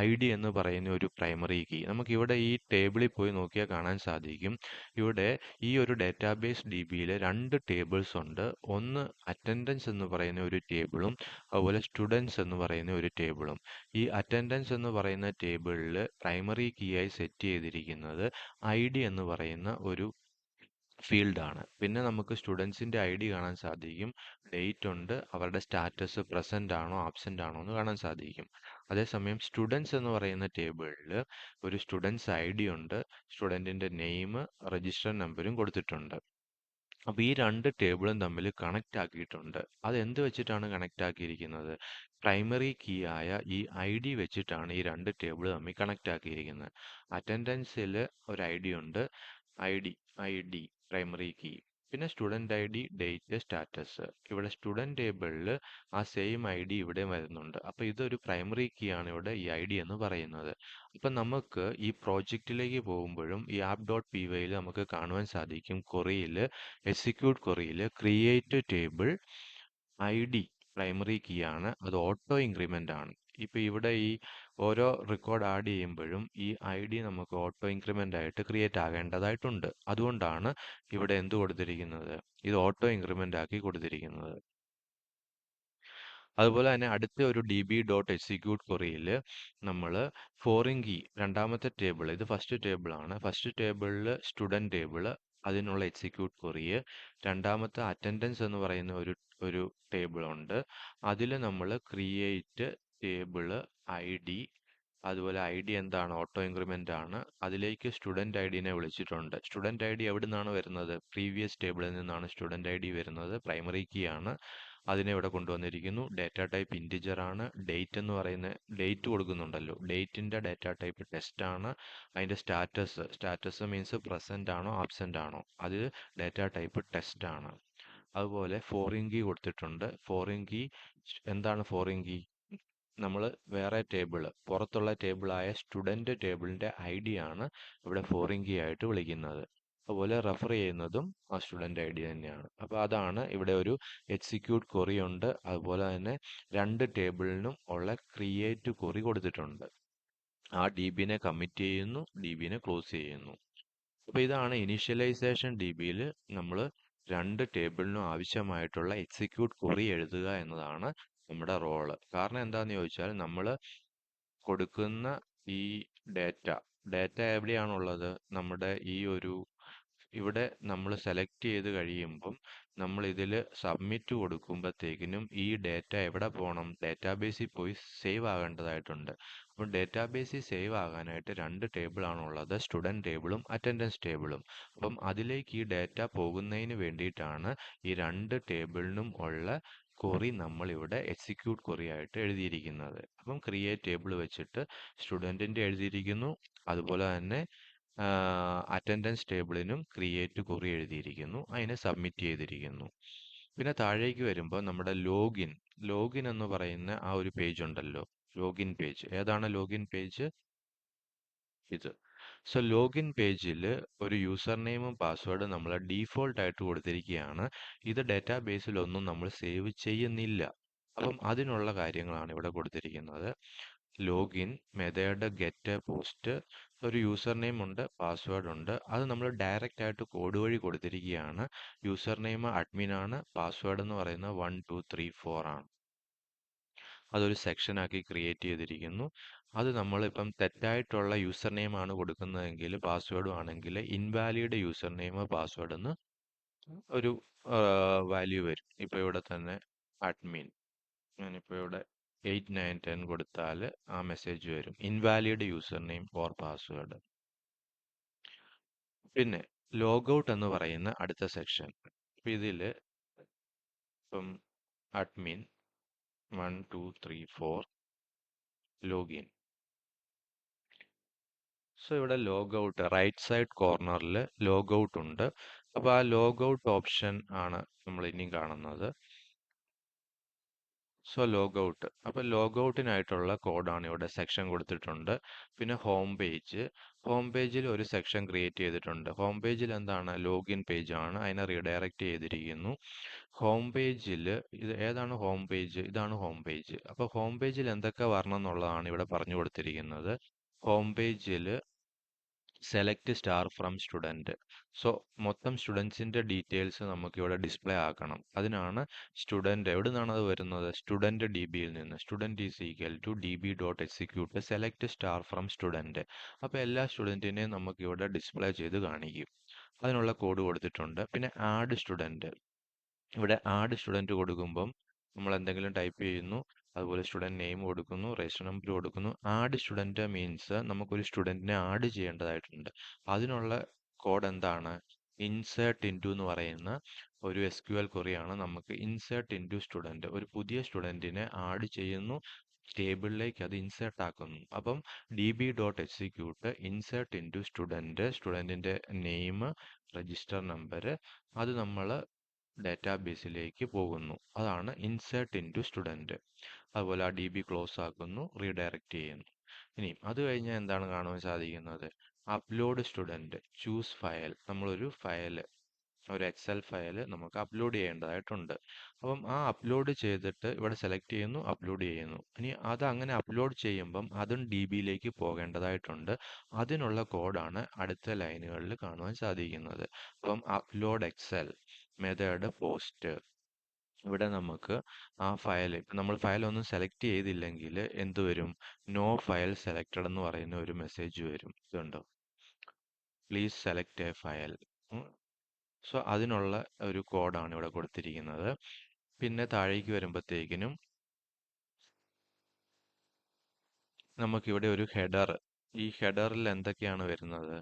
ID എന്ന് പറയുന്ന ഒരു പ്രൈമറി കീ. നമുക്കിവിടെ ഈ ടേബിളിൽ പോയി നോക്കിയാൽ കാണാൻ സാധിക്കും, ഇവിടെ ഈ ഒരു ഡേറ്റാബേസ് DBയിൽ രണ്ട് ടേബിൾസ് ഉണ്ട്. ഒന്ന് അറ്റൻഡൻസ് എന്ന് പറയുന്ന ഒരു ടേബിളും അതുപോലെ സ്റ്റുഡൻസ് എന്ന് പറയുന്ന ഒരു ടേബിളും. ഈ അറ്റൻഡൻസ് എന്ന് പറയുന്ന ടേബിളിൽ പ്രൈമറി കീ ആയി സെറ്റ് ചെയ്തിരിക്കുന്നത് ID എന്ന് പറയുന്ന ഒരു ഫീൽഡാണ്. പിന്നെ നമുക്ക് സ്റ്റുഡൻസിൻ്റെ ID കാണാൻ സാധിക്കും, ഡേറ്റ് ഉണ്ട്, അവരുടെ സ്റ്റാറ്റസ് പ്രസന്റ് ആണോ ആബ്സെന്റ് ആണോ എന്ന് കാണാൻ സാധിക്കും. അതേസമയം സ്റ്റുഡൻസ് എന്ന് പറയുന്ന ടേബിളിൽ ഒരു സ്റ്റുഡൻസ് ID ഉണ്ട്, സ്റ്റുഡൻറ്റിൻ്റെ നെയിം രജിസ്റ്റർ നമ്പരും കൊടുത്തിട്ടുണ്ട്. അപ്പോൾ ഈ രണ്ട് ടേബിളും തമ്മിൽ കണക്റ്റ് ആക്കിയിട്ടുണ്ട്. അത് എന്ത് വെച്ചിട്ടാണ് കണക്റ്റ് ആക്കിയിരിക്കുന്നത്? പ്രൈമറി കീ ആയ ഈ ID വെച്ചിട്ടാണ് ഈ രണ്ട് ടേബിൾ തമ്മിൽ കണക്റ്റ് ആക്കിയിരിക്കുന്നത്. അറ്റൻഡൻസിൽ ഒരു ID ഉണ്ട്, ID പ്രൈമറി കീ. പിന്നെ സ്റ്റുഡൻറ് ID, ഡേറ്റ്, സ്റ്റാറ്റസ്. ഇവിടെ സ്റ്റുഡൻറ് ടേബിളിൽ ആ സെയിം ID ഇവിടെ വരുന്നുണ്ട്. അപ്പോൾ ഇതൊരു പ്രൈമറി കീ ആണ് ഇവിടെ ഈ ID എന്ന് പറയുന്നത്. അപ്പം നമുക്ക് ഈ പ്രോജക്റ്റിലേക്ക് പോകുമ്പോഴും ഈ app.pyയിൽ നമുക്ക് കാണുവാൻ സാധിക്കും, ക്വറിയിൽ എക്സിക്യൂട്ട് ക്വറിയിൽ create table ID primary key ആണ്, അത് ഓട്ടോ ഇൻക്രിമെൻ്റ് ആണ്. ഇപ്പോൾ ഇവിടെ ഈ ഓരോ റെക്കോർഡ് ആഡ് ചെയ്യുമ്പോഴും ഈ ID നമുക്ക് ഓട്ടോ ഇൻക്രിമെൻ്റ് ആയിട്ട് ക്രിയേറ്റ് ആകേണ്ടതായിട്ടുണ്ട്. അതുകൊണ്ടാണ് ഇവിടെ എന്ത് കൊടുത്തിരിക്കുന്നത്, ഇത് ഓട്ടോ ഇൻക്രിമെൻ്റ് ആക്കി കൊടുത്തിരിക്കുന്നത്. അതുപോലെ തന്നെ അടുത്ത ഒരു db.execute ക്വറിയിൽ നമ്മൾ ഫോറിൻ കീ, രണ്ടാമത്തെ ടേബിൾ, ഇത് ഫസ്റ്റ് ടേബിൾ ആണ്, ഫസ്റ്റ് ടേബിളിൽ സ്റ്റുഡൻറ് ടേബിൾ, അതിനുള്ള എക്സിക്യൂട്ട് ക്വറി. രണ്ടാമത്തെ അറ്റൻഡൻസ് എന്ന് പറയുന്ന ഒരു ടേബിൾ ഉണ്ട്, അതിൽ നമ്മൾ ക്രിയേറ്റ് ടേബിൾ ID, അതുപോലെ ID എന്താണ്, ഓട്ടോ ഇൻക്രിമെൻ്റ് ആണ്, അതിലേക്ക് സ്റ്റുഡൻറ് IDനെ വിളിച്ചിട്ടുണ്ട്. സ്റ്റുഡൻറ് ID എവിടെ നിന്നാണ് വരുന്നത്? പ്രീവിയസ് ടേബിളിൽ നിന്നാണ് സ്റ്റുഡൻറ് ID വരുന്നത്, പ്രൈമറി കീ ആണ്. അതിനെ ഇവിടെ കൊണ്ടുവന്നിരിക്കുന്നു. ഡേറ്റ ടൈപ്പ് ഇൻറ്റിജർ ആണ്. ഡേറ്റ് എന്ന് പറയുന്ന ഡേറ്റ് കൊടുക്കുന്നുണ്ടല്ലോ, ഡേറ്റിൻ്റെ ഡേറ്റ ടൈപ്പ് ടെസ്റ്റ് ആണ്. അതിൻ്റെ സ്റ്റാറ്റസ് മീൻസ് പ്രസന്റ് ആണോ ആബ്സെന്റ് ആണോ, അത് ഡേറ്റ ടൈപ്പ് ടെസ്റ്റ് ആണ്. അതുപോലെ ഫോറിൻ കീ കൊടുത്തിട്ടുണ്ട്. ഫോറിൻ കീ എന്താണ്? ഫോറിൻ കീ നമ്മൾ വേറെ ടേബിൾ, പുറത്തുള്ള ടേബിളായ സ്റ്റുഡൻറ് ടേബിളിൻ്റെ ID ആണ് ഇവിടെ ഫോറിൻ കീ ആയിട്ട് വിളിക്കുന്നത്. അതുപോലെ റെഫർ ചെയ്യുന്നതും ആ സ്റ്റുഡൻ്റ് ഐ ഡി തന്നെയാണ്. അപ്പോൾ അതാണ് ഇവിടെ ഒരു എക്സിക്യൂട്ട് ക്വറി ഉണ്ട്. അതുപോലെ തന്നെ രണ്ട് ടേബിളിനും ഉള്ള ക്രിയേറ്റ് ക്വറി കൊടുത്തിട്ടുണ്ട്. ആ ഡി ബിനെ കമ്മിറ്റ് ചെയ്യുന്നു, ഡി ബിനെ ക്ലോസ് ചെയ്യുന്നു. അപ്പോൾ ഇതാണ് ഇനീഷ്യലൈസേഷൻ ഡി ബിയിൽ നമ്മൾ രണ്ട് ടേബിളിനും ആവശ്യമായിട്ടുള്ള എക്സിക്യൂട്ട് ക്വറി എഴുതുക എന്നതാണ് നമ്മുടെ റോള്. കാരണം എന്താണെന്ന് ചോദിച്ചാൽ നമ്മൾ കൊടുക്കുന്ന ഈ ഡേറ്റ ഡേറ്റ എവിടെയാണുള്ളത്? നമ്മുടെ ഈ ഒരു ഇവിടെ നമ്മൾ സെലക്ട് ചെയ്ത് കഴിയുമ്പം നമ്മൾ ഇതിൽ സബ്മിറ്റ് കൊടുക്കുമ്പോഴത്തേക്കിനും ഈ ഡേറ്റ എവിടെ പോകണം? ഡേറ്റാബേസിൽ പോയി സേവ് ആകേണ്ടതായിട്ടുണ്ട്. അപ്പം ഡേറ്റാബേസിൽ സേവ് ആകാനായിട്ട് രണ്ട് ടേബിളാണുള്ളത്, സ്റ്റുഡൻറ് ടേബിളും അറ്റൻഡൻസ് ടേബിളും. അപ്പം അതിലേക്ക് ഈ ഡേറ്റ പോകുന്നതിന് വേണ്ടിയിട്ടാണ് ഈ രണ്ട് ടേബിളിനും ഉള്ള ക്വറി നമ്മൾ ഇവിടെ എക്സിക്യൂട്ട് ക്വറി ആയിട്ട് എഴുതിയിരിക്കുന്നത്. അപ്പം ക്രിയേറ്റ് ടേബിൾ വെച്ചിട്ട് സ്റ്റുഡൻറ്റിൻ്റെ എഴുതിയിരിക്കുന്നു, അതുപോലെ തന്നെ അറ്റൻഡൻസ് ടേബിളിനും ക്രിയേറ്റ് ക്വറി എഴുതിയിരിക്കുന്നു, അതിനെ സബ്മിറ്റ് ചെയ്തിരിക്കുന്നു. പിന്നെ താഴേക്ക് വരുമ്പോൾ നമ്മുടെ ലോഗിൻ എന്ന് പറയുന്ന ആ ഒരു പേജ് ഉണ്ടല്ലോ, ലോഗിൻ പേജ്. ഏതാണ് ലോഗിൻ പേജ്? ഇത്. സോ ലോഗിൻ പേജിൽ ഒരു യൂസർ നെയിമും പാസ്വേഡും നമ്മൾ ഡീഫോൾട്ട് ആയിട്ട് കൊടുത്തിരിക്കുകയാണ്. ഇത് ഡേറ്റാബേസിലൊന്നും നമ്മൾ സേവ് ചെയ്യുന്നില്ല. അപ്പം അതിനുള്ള കാര്യങ്ങളാണ് ഇവിടെ കൊടുത്തിരിക്കുന്നത്. ലോഗിൻ മെത്തേഡ് ഗെറ്റ് പോസ്റ്റ്, ഒരു യൂസർ നെയിം ഉണ്ട്, പാസ്വേഡ് ഉണ്ട്. അത് നമ്മൾ ഡയറക്റ്റ് ആയിട്ട് കോഡ് വഴി കൊടുത്തിരിക്കുകയാണ്. യൂസർ നെയിം അഡ്മിൻ ആണ്, പാസ്വേഡ് എന്ന് പറയുന്നത് 1 2 3 4 ആണ്. അതൊരു സെക്ഷനാക്കി ക്രിയേറ്റ് ചെയ്തിരിക്കുന്നു. അത് നമ്മളിപ്പം തെറ്റായിട്ടുള്ള യൂസർ നെയിം ആണ് കൊടുക്കുന്നതെങ്കിൽ, പാസ്വേഡും ആണെങ്കിൽ ഇൻവാലിഡ് യൂസർ നെയിം പാസ്വേഡ് എന്ന് ഒരു വാല്യൂ വരും. ഇപ്പോൾ ഇവിടെ തന്നെ അഡ്മിൻ, ഞാനിപ്പോൾ ഇവിടെ 8 9 10 കൊടുത്താൽ ആ മെസ്സേജ് വരും, invalid user name or password. പിന്നെ ലോഗൗട്ട് എന്ന് പറയുന്ന അടുത്ത സെക്ഷൻ. ഇപ്പം ഇതിൽ ഇപ്പം അഡ്മിൻ 1 2 3 4 ലോഗിൻ. സോ ഇവിടെ ലോഗൗട്ട് റൈറ്റ് സൈഡ് കോർണറിൽ ലോഗൗട്ട് ഉണ്ട്. അപ്പോൾ ആ ലോഗൗട്ട് ഓപ്ഷൻ ആണ് നമ്മൾ ഇനി കാണുന്നത്. സോ ലോഗൗട്ട്, അപ്പോൾ ലോഗൗട്ടിനായിട്ടുള്ള കോഡാണ് ഇവിടെ സെക്ഷൻ കൊടുത്തിട്ടുണ്ട്. പിന്നെ ഹോം പേജിൽ ഒരു സെക്ഷൻ ക്രിയേറ്റ് ചെയ്തിട്ടുണ്ട്. ഹോം പേജിൽ എന്താണ്? ലോഗിൻ പേജ് ആണ്, അതിനെ റീഡയറക്റ്റ് ചെയ്തിരിക്കുന്നു. ഹോം പേജിൽ ഇത് ഏതാണ് ഹോം പേജ്? ഇതാണ് ഹോം പേജ്. അപ്പോൾ ഹോം പേജിൽ എന്തൊക്കെ വരണം എന്നുള്ളതാണ് ഇവിടെ പറഞ്ഞു കൊടുത്തിരിക്കുന്നത്. ഹോം പേജിൽ select star from student. So മൊത്തം സ്റ്റുഡൻസിൻ്റെ ഡീറ്റെയിൽസ് നമുക്കിവിടെ ഡിസ്പ്ലേ ആക്കണം. അതിനാണ് സ്റ്റുഡൻറ്റ്, എവിടെ നിന്നാണ് അത് വരുന്നത്? സ്റ്റുഡൻറ്റ് ഡി ബിയിൽ നിന്ന്. Student is equal to D B dot execute select star from student. അപ്പോൾ എല്ലാ സ്റ്റുഡൻറ്റിനെയും നമുക്കിവിടെ ഡിസ്പ്ലേ ചെയ്ത് കാണിക്കും. അതിനുള്ള കോഡ് കൊടുത്തിട്ടുണ്ട്. പിന്നെ ആഡ് സ്റ്റുഡൻറ്റ്, ഇവിടെ ആഡ് സ്റ്റുഡൻറ്റ് കൊടുക്കുമ്പം നമ്മൾ എന്തെങ്കിലും ടൈപ്പ് ചെയ്യുന്നു, അതുപോലെ സ്റ്റുഡൻറ്റ് നെയിം കൊടുക്കുന്നു, രജിസ്റ്റർ നമ്പർ കൊടുക്കുന്നു. ആഡ് സ്റ്റുഡൻറ്റ് മീൻസ് നമുക്കൊരു സ്റ്റുഡൻറ്റിനെ ആഡ് ചെയ്യേണ്ടതായിട്ടുണ്ട്. അതിനുള്ള കോഡ് എന്താണ്? ഇൻസേർട്ട് ഇൻറ്റു എന്ന് പറയുന്ന ഒരു SQL ക്വറിയാണ്. നമുക്ക് ഇൻസേർട്ട് ഇൻറ്റു സ്റ്റുഡൻറ്റ്, ഒരു പുതിയ സ്റ്റുഡൻറ്റിനെ ആഡ് ചെയ്യുന്നു, ടേബിളിലേക്ക് അത് ഇൻസേർട്ട് ആക്കുന്നു. അപ്പം D B dot execute insert into student, സ്റ്റുഡൻറ്റിൻ്റെ നെയിം, രജിസ്റ്റർ നമ്പർ, അത് നമ്മൾ ഡാറ്റാബേസിലേക്ക് പോകുന്നു. അതാണ് ഇൻസേർട്ട് ഇൻറ്റു സ്റ്റുഡൻറ്റ്. അതുപോലെ ആ ഡി ബി ക്ലോസ് ആക്കുന്നു, റീഡയറക്റ്റ് ചെയ്യുന്നു. ഇനി അത് കഴിഞ്ഞാൽ എന്താണ് കാണുവാൻ സാധിക്കുന്നത്? Upload student, choose file. നമ്മളൊരു ഫയൽ, ഒരു എക്സൽ ഫയൽ നമുക്ക് അപ്ലോഡ് ചെയ്യേണ്ടതായിട്ടുണ്ട്. അപ്പം ആ അപ്ലോഡ് ചെയ്തിട്ട് ഇവിടെ സെലക്ട് ചെയ്യുന്നു, അപ്ലോഡ് ചെയ്യുന്നു. ഇനി അത് അങ്ങനെ അപ്ലോഡ് ചെയ്യുമ്പം അതും ഡി ബിയിലേക്ക് പോകേണ്ടതായിട്ടുണ്ട്. അതിനുള്ള കോഡാണ് അടുത്ത ലൈനുകളിൽ കാണുവാൻ സാധിക്കുന്നത്. അപ്പം അപ്ലോഡ് എക്സൽ മെത്തേഡ് പോസ്റ്റ്, ഇവിടെ നമുക്ക് ആ ഫയൽ, ഇപ്പം നമ്മൾ ഫയൽ ഒന്നും സെലക്ട് ചെയ്തില്ലെങ്കിൽ എന്ത് വരും? നോ ഫയൽ സെലക്റ്റഡ് എന്ന് പറയുന്ന ഒരു മെസ്സേജ് വരും. ഇതുണ്ടോ? Please select A file. So അതിനുള്ള ഒരു കോഡാണ് ഇവിടെ കൊടുത്തിരിക്കുന്നത്. പിന്നെ താഴേക്ക് വരുമ്പോഴത്തേക്കിനും നമുക്കിവിടെ ഒരു ഹെഡർ. ഈ ഹെഡറിൽ എന്തൊക്കെയാണ് വരുന്നത്?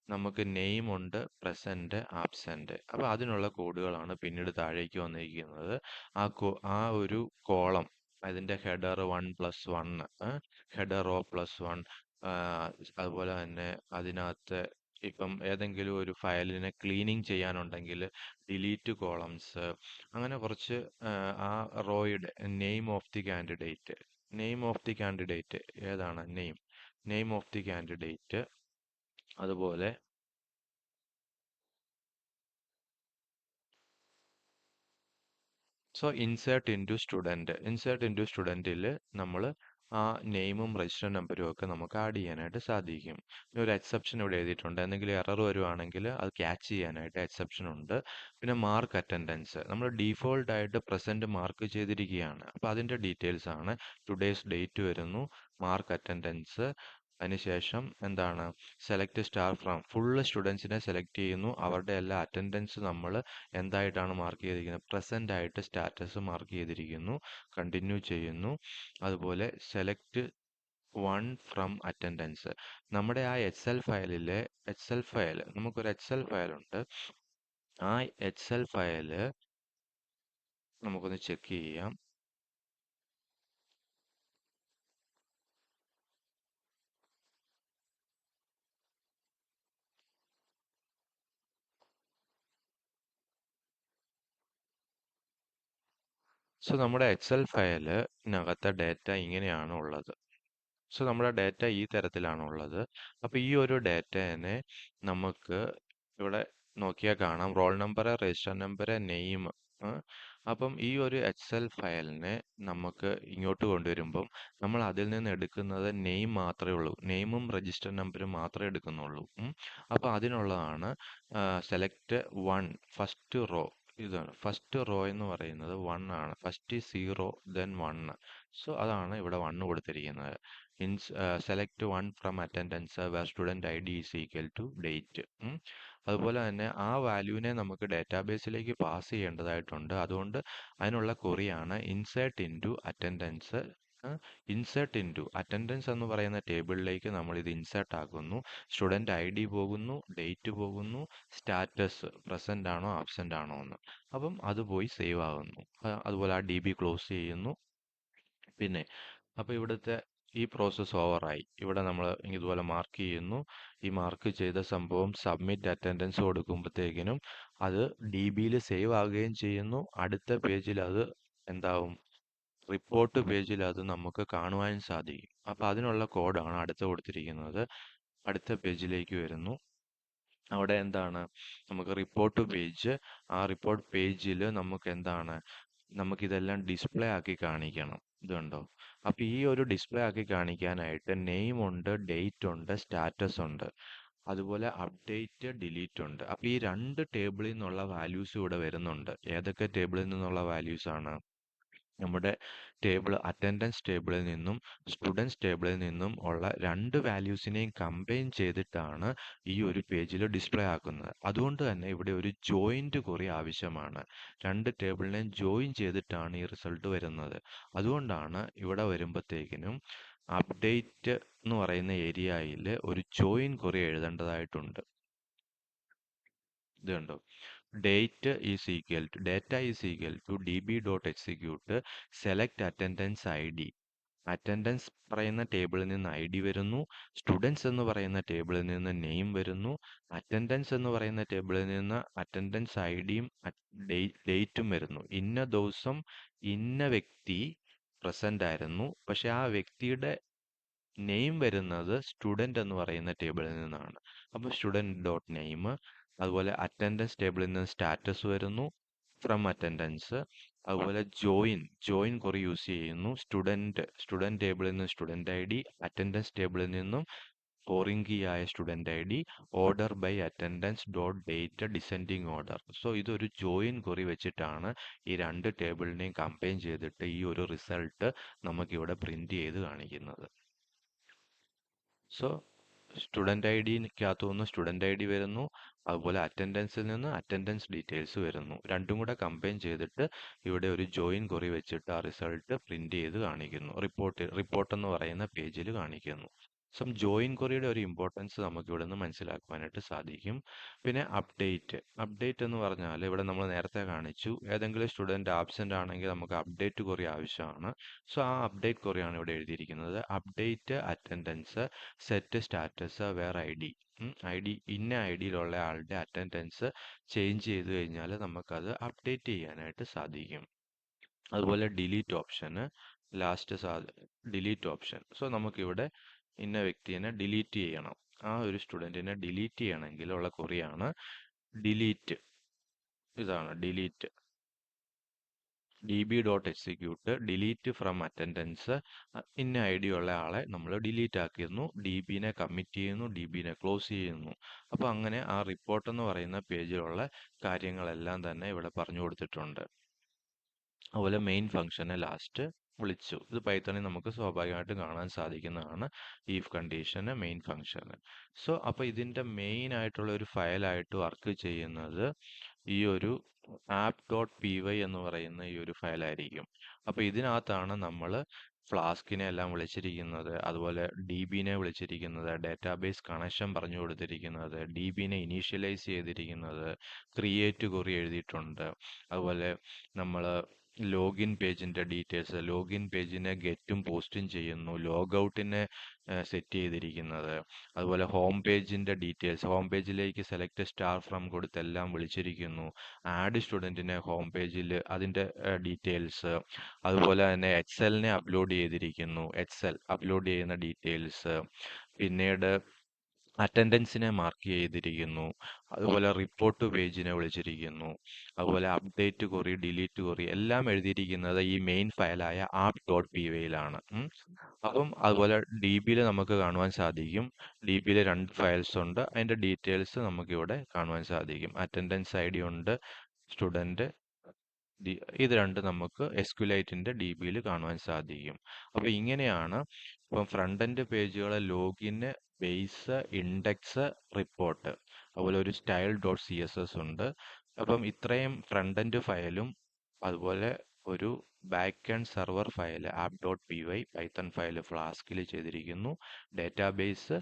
നമുക്ക് നെയിം ഉണ്ട്, പ്രസന്റ്, ആബ്സെന്റ്. അപ്പോൾ അതിനുള്ള കോഡുകളാണ് പിന്നീട് താഴേക്ക് വന്നിരിക്കുന്നത്. ആ ഒരു കോളം, അതിൻ്റെ ഹെഡർ 1+1, ഹെഡർ O+1, അതുപോലെ തന്നെ അതിനകത്ത് ഇപ്പം ഏതെങ്കിലും ഒരു ഫയലിനെ ക്ലീനിങ് ചെയ്യാനുണ്ടെങ്കിൽ ഡിലീറ്റ് കോളംസ്, അങ്ങനെ കുറച്ച് ആ റോയുടെ നെയിം ഓഫ് ദി കാൻഡിഡേറ്റ് ഏതാണ്? Name of the candidate. അതുപോലെ സോ ഇൻസേർട്ട് ഇൻറ്റു സ്റ്റുഡൻറ്റിൽ നമ്മൾ ആ നെയിമും രജിസ്റ്റർ നമ്പരും ഒക്കെ നമുക്ക് ആഡ് ചെയ്യാനായിട്ട് സാധിക്കും. പിന്നെ ഒരു എക്സെപ്ഷൻ ഇവിടെ എഴുതിയിട്ടുണ്ട്. എന്തെങ്കിലും എറർ വരുവാണെങ്കിൽ അത് ക്യാച്ച് ചെയ്യാനായിട്ട് എക്സെപ്ഷൻ ഉണ്ട്. പിന്നെ മാർക്ക് അറ്റൻഡൻസ് നമ്മൾ ഡീഫോൾട്ട് ആയിട്ട് പ്രസന്റ് മാർക്ക് ചെയ്തിരിക്കുകയാണ്. അപ്പോൾ അതിൻ്റെ ഡീറ്റെയിൽസ് ആണ്. ടുഡേയ്സ് ഡേറ്റ് വരുന്നു, മാർക്ക് അറ്റൻഡൻസ്, അതിനുശേഷം എന്താണ് സെലക്ട് സ്റ്റാർ ഫ്രം ഫുള്ള് സ്റ്റുഡൻസിനെ സെലക്ട് ചെയ്യുന്നു. അവരുടെ എല്ലാ അറ്റൻഡൻസ് നമ്മൾ എന്തായിട്ടാണ് മാർക്ക് ചെയ്തിരിക്കുന്നത്, പ്രസന്റ് ആയിട്ട് സ്റ്റാറ്റസ് മാർക്ക് ചെയ്തിരിക്കുന്നു. കണ്ടിന്യൂ ചെയ്യുന്നു. അതുപോലെ സെലക്ട് വൺ ഫ്രം അറ്റൻഡൻസ്, നമ്മുടെ ആ എക്സൽ ഫയൽ നമുക്കൊരു എക്സൽ ഫയൽ ഉണ്ട്. ആ എക്സൽ ഫയല് നമുക്കൊന്ന് ചെക്ക് ചെയ്യാം. സോ നമ്മുടെ എക്സൽ ഫയലിനകത്തെ ഡേറ്റ ഇങ്ങനെയാണ് ഉള്ളത്. സോ നമ്മുടെ ഡേറ്റ ഈ തരത്തിലാണുള്ളത്. അപ്പോൾ ഈ ഒരു ഡേറ്റേനെ നമുക്ക് ഇവിടെ നോക്കിയാൽ കാണാം roll number, register number, name. അപ്പം ഈ ഒരു എക്സൽ ഫയലിനെ നമുക്ക് ഇങ്ങോട്ട് കൊണ്ടുവരുമ്പം നമ്മൾ അതിൽ നിന്ന് എടുക്കുന്നത് നെയിം മാത്രമേ ഉള്ളൂ. നെയിമും രജിസ്റ്റർ നമ്പറും മാത്രമേ എടുക്കുന്നുള്ളൂ. അപ്പോൾ അതിനുള്ളതാണ് സെലക്ട് വൺ ഫസ്റ്റ് റോ. ഇതാണ് ഫസ്റ്റ് റോ എന്ന് പറയുന്നത് 1 ആണ്. First 0 then 1. സോ അതാണ് ഇവിടെ 1 കൊടുത്തിരിക്കുന്നത്. Select one from attendance where student I D is equal to date. അതുപോലെ തന്നെ ആ വാല്യൂവിനെ നമുക്ക് ഡാറ്റാബേസിലേക്ക് പാസ് ചെയ്യേണ്ടതായിട്ടുണ്ട്. അതുകൊണ്ട് അതിനുള്ള ക്വറിയാണ് insert into attendance. Insert into attendance എന്ന് പറയുന്ന ടേബിളിലേക്ക് നമ്മൾ ഇത് ഇൻസേർട്ട് ആക്കുന്നു. സ്റ്റുഡൻറ് ഐ ഡി പോകുന്നു, ഡേറ്റ് പോകുന്നു, സ്റ്റാറ്റസ് പ്രസന്റ് ആണോ ആബ്സെന്റ് ആണോ എന്ന്. അപ്പം അത് പോയി സേവ് ആകുന്നു. അതുപോലെ ആ ഡി ബി ക്ലോസ് ചെയ്യുന്നു. പിന്നെ അപ്പോൾ ഇവിടുത്തെ ഈ പ്രോസസ്സ് ഓവറായി. ഇവിടെ നമ്മൾ ഇതുപോലെ മാർക്ക് ചെയ്യുന്നു. ഈ മാർക്ക് ചെയ്ത സംഭവം സബ്മിറ്റ് അറ്റൻഡൻസ് കൊടുക്കുമ്പോഴത്തേക്കിനും അത് ഡി ബിയിൽ സേവ് ആകുകയും ചെയ്യുന്നു. അടുത്ത പേജിൽ അത് എന്താവും, റിപ്പോർട്ട് പേജിൽ അത് നമുക്ക് കാണുവാൻ സാധിക്കും. അപ്പോൾ അതിനുള്ള കോഡാണ് അടുത്ത് കൊടുത്തിരിക്കുന്നത്. അടുത്ത പേജിലേക്ക് വരുന്നു. അവിടെ എന്താണ് നമുക്ക് റിപ്പോർട്ട് പേജ്, ആ റിപ്പോർട്ട് പേജിൽ നമുക്ക് എന്താണ് നമുക്കിതെല്ലാം ഡിസ്പ്ലേ ആക്കി കാണിക്കണം. ഇത് കണ്ടോ. അപ്പോൾ ഈ ഒരു ഡിസ്പ്ലേ ആക്കി കാണിക്കാനായിട്ട് നെയിം ഉണ്ട്, ഡേറ്റ് ഉണ്ട്, സ്റ്റാറ്റസ് ഉണ്ട്, അതുപോലെ അപ്ഡേറ്റ്, ഡിലീറ്റ് ഉണ്ട്. അപ്പോൾ ഈ രണ്ട് ടേബിളിൽ നിന്നുള്ള വാല്യൂസ് ഇവിടെ വരുന്നുണ്ട്. ഏതൊക്കെ ടേബിളിൽ നിന്നുള്ള വാല്യൂസ് ആണ്? നമ്മുടെ അറ്റൻഡൻസ് ടേബിളിൽ നിന്നും സ്റ്റുഡൻസ് ടേബിളിൽ നിന്നും ഉള്ള രണ്ട് വാല്യൂസിനെയും കമ്പൈൻ ചെയ്തിട്ടാണ് ഈ ഒരു പേജിൽ ഡിസ്പ്ലേ ആക്കുന്നത്. അതുകൊണ്ട് തന്നെ ഇവിടെ ഒരു ജോയിന്റ് ക്വറി ആവശ്യമാണ്. രണ്ട് ടേബിളിനെയും ജോയിൻ ചെയ്തിട്ടാണ് ഈ റിസൾട്ട് വരുന്നത്. അതുകൊണ്ടാണ് ഇവിടെ വരുമ്പോഴത്തേക്കിനും അപ്ഡേറ്റ് എന്ന് പറയുന്ന ഏരിയയിൽ ഒരു ജോയിൻ ക്വറി എഴുതേണ്ടതായിട്ടുണ്ട്. ഇത് കണ്ടോ, data is equal to db.execute select attendance I D. Attendance പറയുന്ന ടേബിളിൽ നിന്ന് ഐ ഡി വരുന്നു. സ്റ്റുഡൻസ് എന്ന് പറയുന്ന ടേബിളിൽ നിന്ന് നെയിം വരുന്നു. അറ്റൻഡൻസ് എന്ന് പറയുന്ന ടേബിളിൽ നിന്ന് അറ്റൻഡൻസ് ഐ ഡിയും ഡേറ്റും വരുന്നു. ഇന്ന ദിവസം ഇന്ന വ്യക്തി പ്രസന്റ് ആയിരുന്നു. പക്ഷെ ആ വ്യക്തിയുടെ നെയിം വരുന്നത് സ്റ്റുഡൻറ് എന്ന് പറയുന്ന ടേബിളിൽ നിന്നാണ്. അപ്പോൾ സ്റ്റുഡൻറ് ഡോട്ട് നെയിം. അതുപോലെ അറ്റൻഡൻസ് ടേബിളിൽ നിന്ന് സ്റ്റാറ്റസ് വരുന്നു, ഫ്രം അറ്റൻഡൻസ്. അതുപോലെ ജോയിൻ കുറി യൂസ് ചെയ്യുന്നു. സ്റ്റുഡൻറ് ടേബിളിൽ നിന്ന് സ്റ്റുഡൻറ് ഐ ഡി, അറ്റൻഡൻസ് ടേബിളിൽ നിന്നും ഫോറിൻ കീ ആയ student I D, order by attendance dot date descending order. So ഇതൊരു ജോയിൻ കുറി വെച്ചിട്ടാണ് ഈ രണ്ട് ടേബിളിനെയും കമ്പൈൻ ചെയ്തിട്ട് ഈ ഒരു റിസൾട്ട് നമുക്കിവിടെ പ്രിന്റ് ചെയ്ത് കാണിക്കുന്നത്. സോ സ്റ്റുഡൻറ് ഐ ഡിക്കകത്തു നിന്ന് സ്റ്റുഡൻറ് ഐ ഡി വരുന്നു. അതുപോലെ അറ്റൻഡൻസിൽ നിന്ന് അറ്റൻഡൻസ് ഡീറ്റെയിൽസ് വരുന്നു. രണ്ടും കൂടെ കമ്പൈൻ ചെയ്തിട്ട് ഇവിടെ ഒരു ജോയിൻ കുറി വെച്ചിട്ട് ആ റിസൾട്ട് പ്രിന്റ് ചെയ്ത് കാണിക്കുന്നു. റിപ്പോർട്ട് എന്ന് പറയുന്ന പേജിൽ കാണിക്കുന്നു. ജോയിൻ ക്വറിയുടെ ഒരു ഇമ്പോർട്ടൻസ് നമുക്ക് ഇവിടെ നിന്ന് മനസ്സിലാക്കുവാനായിട്ട് സാധിക്കും. പിന്നെ അപ്ഡേറ്റ് എന്ന് പറഞ്ഞാൽ ഇവിടെ നമ്മൾ നേരത്തെ കാണിച്ചു, ഏതെങ്കിലും സ്റ്റുഡൻറ് ആബ്സെന്റ് ആണെങ്കിൽ നമുക്ക് അപ്ഡേറ്റ് ക്വറി ആവശ്യമാണ്. സോ ആ അപ്ഡേറ്റ് ക്വറിയാണ് ഇവിടെ എഴുതിയിരിക്കുന്നത്. Update attendance set status where I D. ഇന്ന ഐ ഡിയിലുള്ള ആളുടെ അറ്റൻഡൻസ് ചേഞ്ച് ചെയ്ത് കഴിഞ്ഞാൽ നമുക്കത് അപ്ഡേറ്റ് ചെയ്യാനായിട്ട് സാധിക്കും. അതുപോലെ ഡിലീറ്റ് ഓപ്ഷൻ. സോ നമുക്കിവിടെ ഇന്ന വ്യക്തിനെ ഡിലീറ്റ് ചെയ്യണം. ആ ഒരു സ്റ്റുഡൻറ്റിനെ ഡിലീറ്റ് ചെയ്യണമെങ്കിൽ ഉള്ള ക്വറിയാണ് ഡിലീറ്റ്. ഇതാണ് delete. db.execute delete from attendance ഇന്ന ഐ ഡി ഉള്ള ആളെ നമ്മൾ ഡിലീറ്റ് ആക്കിയിരുന്നു, DBനെ കമ്മിറ്റ് ചെയ്യുന്നു, DBനെ ക്ലോസ് ചെയ്യുന്നു. അപ്പോൾ അങ്ങനെ ആ റിപ്പോർട്ട് എന്ന് പറയുന്ന പേജിലുള്ള കാര്യങ്ങളെല്ലാം തന്നെ ഇവിടെ പറഞ്ഞു കൊടുത്തിട്ടുണ്ട്. അതുപോലെ മെയിൻ ഫംഗ്ഷനെ ലാസ്റ്റ് വിളിച്ചു. ഇത് പൈത്തണിൽ നമുക്ക് സ്വാഭാവികമായിട്ടും കാണാൻ സാധിക്കുന്നതാണ്, ഈഫ് കണ്ടീഷന് മെയിൻ ഫംഗ്ഷന്. സോ അപ്പോൾ ഇതിൻ്റെ മെയിൻ ആയിട്ടുള്ള ഒരു ഫയലായിട്ട് വർക്ക് ചെയ്യുന്നത് ഈ ഒരു app.py എന്ന് പറയുന്ന ഈ ഒരു ഫയലായിരിക്കും. അപ്പോൾ ഇതിനകത്താണ് നമ്മൾ ഫ്ലാസ്കിനെ എല്ലാം വിളിച്ചിരിക്കുന്നത്, അതുപോലെ DBനെ വിളിച്ചിരിക്കുന്നത്, ഡാറ്റാബേസ് കണക്ഷൻ പറഞ്ഞു കൊടുത്തിരിക്കുന്നത്, DBനെ ഇനീഷ്യലൈസ് ചെയ്തിരിക്കുന്നത്, ക്രിയേറ്റ് query എഴുതിയിട്ടുണ്ട്. അതുപോലെ നമ്മൾ ലോഗിൻ പേജിൻ്റെ ഡീറ്റെയിൽസ്, ലോഗിൻ പേജിനെ ഗെറ്റും പോസ്റ്റും ചെയ്യുന്നു, ലോഗൗട്ടിനെ സെറ്റ് ചെയ്തിരിക്കുന്നത്, അതുപോലെ ഹോം പേജിൻ്റെ ഡീറ്റെയിൽസ്, ഹോം പേജിലേക്ക് സെലക്ട് സ്റ്റാർ ഫ്രം കൊടുത്തെല്ലാം വിളിച്ചിരിക്കുന്നു, ആഡ് സ്റ്റുഡൻറ്റിനെ ഹോം പേജിൽ അതിൻ്റെ ഡീറ്റെയിൽസ്, അതുപോലെ തന്നെ എക്സലിനെ അപ്ലോഡ് ചെയ്തിരിക്കുന്നു, എക്സൽ അപ്ലോഡ് ചെയ്യുന്ന ഡീറ്റെയിൽസ്, പിന്നീട് അറ്റൻഡൻസിനെ മാർക്ക് ചെയ്തിരിക്കുന്നു, അതുപോലെ റിപ്പോർട്ട് പേജിനെ വിളിച്ചിരിക്കുന്നു, അതുപോലെ അപ്ഡേറ്റ് query, ഡിലീറ്റ് query എല്ലാം എഴുതിയിരിക്കുന്നത് ഈ മെയിൻ ഫയലായ app.py-യിലാണ്. അപ്പം അതുപോലെ DBയിൽ നമുക്ക് കാണുവാൻ സാധിക്കും, DBയിൽ 2 ഫയൽസ് ഉണ്ട്, അതിൻ്റെ ഡീറ്റെയിൽസ് നമുക്കിവിടെ കാണുവാൻ സാധിക്കും. അറ്റൻഡൻസ് ID ഉണ്ട്, സ്റ്റുഡൻറ്റ്, ഇത് രണ്ടും നമുക്ക് എസ്ക്യുലൈറ്റിൻ്റെ DBയിൽ കാണുവാൻ സാധിക്കും. അപ്പോൾ ഇങ്ങനെയാണ് ഇപ്പം ഫ്രണ്ട് എൻഡ് പേജുകളെ ലോഗിന്, ബേസ്, ഇൻഡെക്സ്, റിപ്പോർട്ട്, അതുപോലെ ഒരു style.css ഉണ്ട്. അപ്പം ഇത്രയും ഫ്രണ്ട് എൻഡ് ഫയലും അതുപോലെ ഒരു back end server file app.py Python file ഫ്ലാസ്കിൽ ചെയ്തിരിക്കുന്നു, ഡാറ്റാബേസ്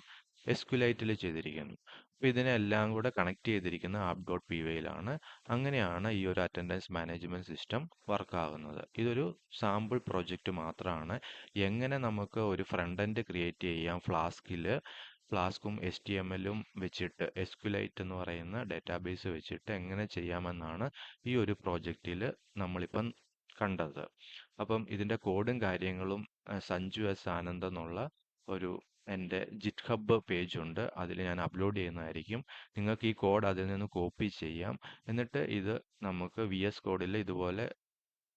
എസ്ക്യുലൈറ്റിൽ ചെയ്തിരിക്കുന്നു. അപ്പോൾ ഇതിനെല്ലാം കൂടെ കണക്ട് ചെയ്തിരിക്കുന്ന app.py-യിലാണ്. അങ്ങനെയാണ് ഈ ഒരു അറ്റൻഡൻസ് മാനേജ്മെന്റ് സിസ്റ്റം വർക്ക് ആകുന്നത്. ഇതൊരു സാമ്പിൾ പ്രോജക്റ്റ് മാത്രമാണ്. എങ്ങനെ നമുക്ക് ഒരു ഫ്രണ്ട് എൻഡ് ക്രിയേറ്റ് ചെയ്യാം ഫ്ലാസ്കും HTML-ഉം വെച്ചിട്ട്, എസ്ക്യുലൈറ്റ് എന്ന് പറയുന്ന ഡാറ്റാബേസ് വെച്ചിട്ട് എങ്ങനെ ചെയ്യാമെന്നാണ് ഈ ഒരു പ്രോജക്റ്റിൽ നമ്മളിപ്പം കണ്ടത്. അപ്പം ഇതിൻ്റെ കോഡും കാര്യങ്ങളും സഞ്ജു എസ് ആനന്ദ് എന്നുള്ള ഒരു എൻ്റെ ജിറ്റ്ഹബ് പേജ് ഉണ്ട്, അതിൽ ഞാൻ അപ്ലോഡ് ചെയ്യുന്നതായിരിക്കും. നിങ്ങൾക്ക് ഈ കോഡ് അതിൽ നിന്ന് കോപ്പി ചെയ്യാം. എന്നിട്ട് ഇത് നമുക്ക് VS കോഡിൽ ഇതുപോലെ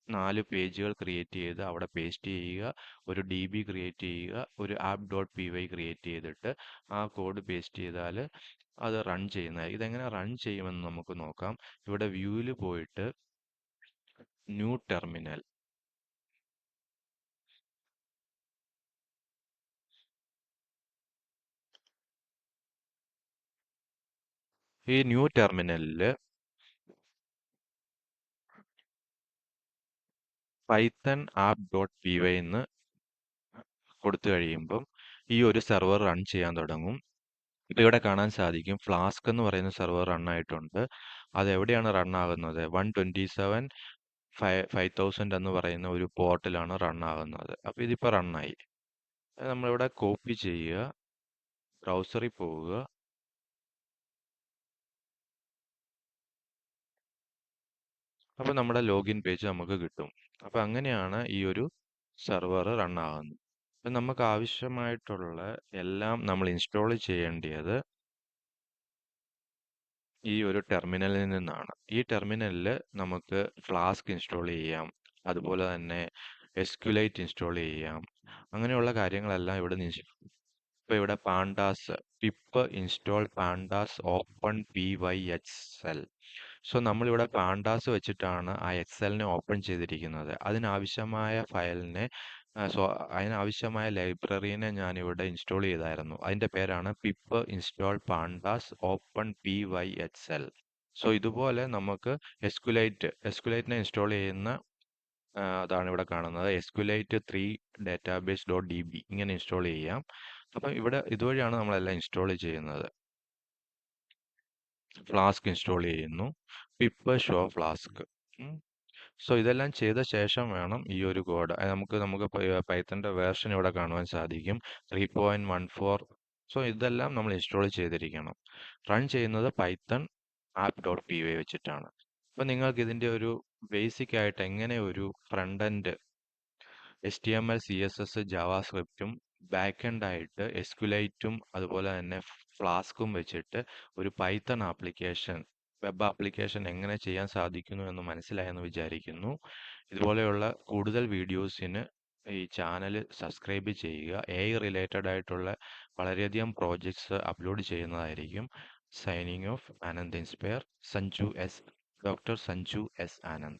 4 പേജുകൾ ക്രിയേറ്റ് ചെയ്ത് അവിടെ പേസ്റ്റ് ചെയ്യുക, ഒരു DB ക്രിയേറ്റ് ചെയ്യുക, ഒരു app.py ക്രിയേറ്റ് ചെയ്തിട്ട് ആ കോഡ് പേസ്റ്റ് ചെയ്താൽ അത് റൺ ചെയ്യുന്നതായിരിക്കും. ഇതെങ്ങനെ റൺ ചെയ്യുമെന്ന് നമുക്ക് നോക്കാം. ഇവിടെ വ്യൂവിൽ പോയിട്ട് ന്യൂ ടെർമിനൽ, ഈ ന്യൂ ടെർമിനലിൽ പൈത്തൺ app.py എന്ന് കൊടുത്തു കഴിയുമ്പം ഈ ഒരു സെർവർ റൺ ചെയ്യാൻ തുടങ്ങും. ഇപ്പം ഇവിടെ കാണാൻ സാധിക്കും ഫ്ലാസ്ക് എന്ന് പറയുന്ന സെർവർ റൺ ആയിട്ടുണ്ട്. അത് എവിടെയാണ് റൺ ആകുന്നത്? 127 5000 എന്ന് പറയുന്ന ഒരു പോർട്ടിലാണ് റൺ ആകുന്നത്. അപ്പോൾ ഇതിപ്പോൾ റണ്ണായി. നമ്മളിവിടെ കോപ്പി ചെയ്യുക, ബ്രൗസറിൽ പോവുക, അപ്പോൾ നമ്മുടെ ലോഗിൻ പേജ് നമുക്ക് കിട്ടും. അപ്പോൾ അങ്ങനെയാണ് ഈ ഒരു സെർവർ റൺ ആകുന്നത്. അപ്പം നമുക്ക് ആവശ്യമായിട്ടുള്ള എല്ലാം നമ്മൾ ഇൻസ്റ്റാൾ ചെയ്യേണ്ടത് ഈ ഒരു ടെർമിനലിൽ നിന്നാണ്. ഈ ടെർമിനലിൽ നമുക്ക് ഫ്ലാസ്ക് ഇൻസ്റ്റാൾ ചെയ്യാം, അതുപോലെ തന്നെ എസ്ക്യുലൈറ്റ് ഇൻസ്റ്റാൾ ചെയ്യാം. അങ്ങനെയുള്ള കാര്യങ്ങളെല്ലാം ഇവിടെ ഇപ്പോൾ ഇവിടെ pandas pip install pandas open PyXL. So നമ്മളിവിടെ പാണ്ടാസ് വെച്ചിട്ടാണ് ആ എക്സലിനെ ഓപ്പൺ ചെയ്തിരിക്കുന്നത്. അതിനാവശ്യമായ ഫയലിനെ അതിനാവശ്യമായ ലൈബ്രറീനെ ഞാൻ ഇൻസ്റ്റാൾ ചെയ്തായിരുന്നു. അതിൻ്റെ പേരാണ് pip install pandas open PyXL. So ഇതുപോലെ നമുക്ക് എസ്ക്യുലൈറ്റിനെ ഇൻസ്റ്റാൾ ചെയ്യുന്ന അതാണ് ഇവിടെ കാണുന്നത്. എസ്ക്യുലൈറ്റ് 3 database.db ഇങ്ങനെ ഇൻസ്റ്റാൾ ചെയ്യാം. അപ്പം ഇവിടെ ഇതുവഴിയാണ് നമ്മളെല്ലാം ഇൻസ്റ്റാൾ ചെയ്യുന്നത്. ഫ്ലാസ്ക് ഇൻസ്റ്റാൾ ചെയ്യുന്നു, പിപ്പ് ഷോ ഫ്ലാസ്ക്. സോ ഇതെല്ലാം ചെയ്ത ശേഷം വേണം ഈ ഒരു കോഡ് നമുക്ക് പൈത്തൻ്റെ വേർഷൻ ഇവിടെ കാണുവാൻ സാധിക്കും, 3.14. സോ ഇതെല്ലാം നമ്മൾ ഇൻസ്റ്റാൾ ചെയ്തിരിക്കണം. റൺ ചെയ്യുന്നത് പൈത്തൺ app.py വെച്ചിട്ടാണ്. അപ്പം നിങ്ങൾക്ക് ഇതിൻ്റെ ഒരു ബേസിക് ആയിട്ട് എങ്ങനെ ഒരു ഫ്രണ്ട് എൻഡ് HTML, CSS, ജാവാസ്ക്രിപ്റ്റും ബാക്ക് എൻഡ് ആയിട്ട് എസ്ക്യുലൈറ്റും അതുപോലെ തന്നെ ഫ്ലാസ്കും വെച്ചിട്ട് ഒരു പൈത്തൺ ആപ്ലിക്കേഷൻ, വെബ് ആപ്ലിക്കേഷൻ എങ്ങനെ ചെയ്യാൻ സാധിക്കുന്നു എന്ന് മനസ്സിലായെന്ന് വിചാരിക്കുന്നു. ഇതുപോലെയുള്ള കൂടുതൽ വീഡിയോസിന് ഈ ചാനൽ സബ്സ്ക്രൈബ് ചെയ്യുക. റിലേറ്റഡ് ആയിട്ടുള്ള വളരെയധികം പ്രോജക്ട്സ് അപ്ലോഡ് ചെയ്യുന്നതായിരിക്കും. Signing off Anand inspire, doctor Sanju S Anand.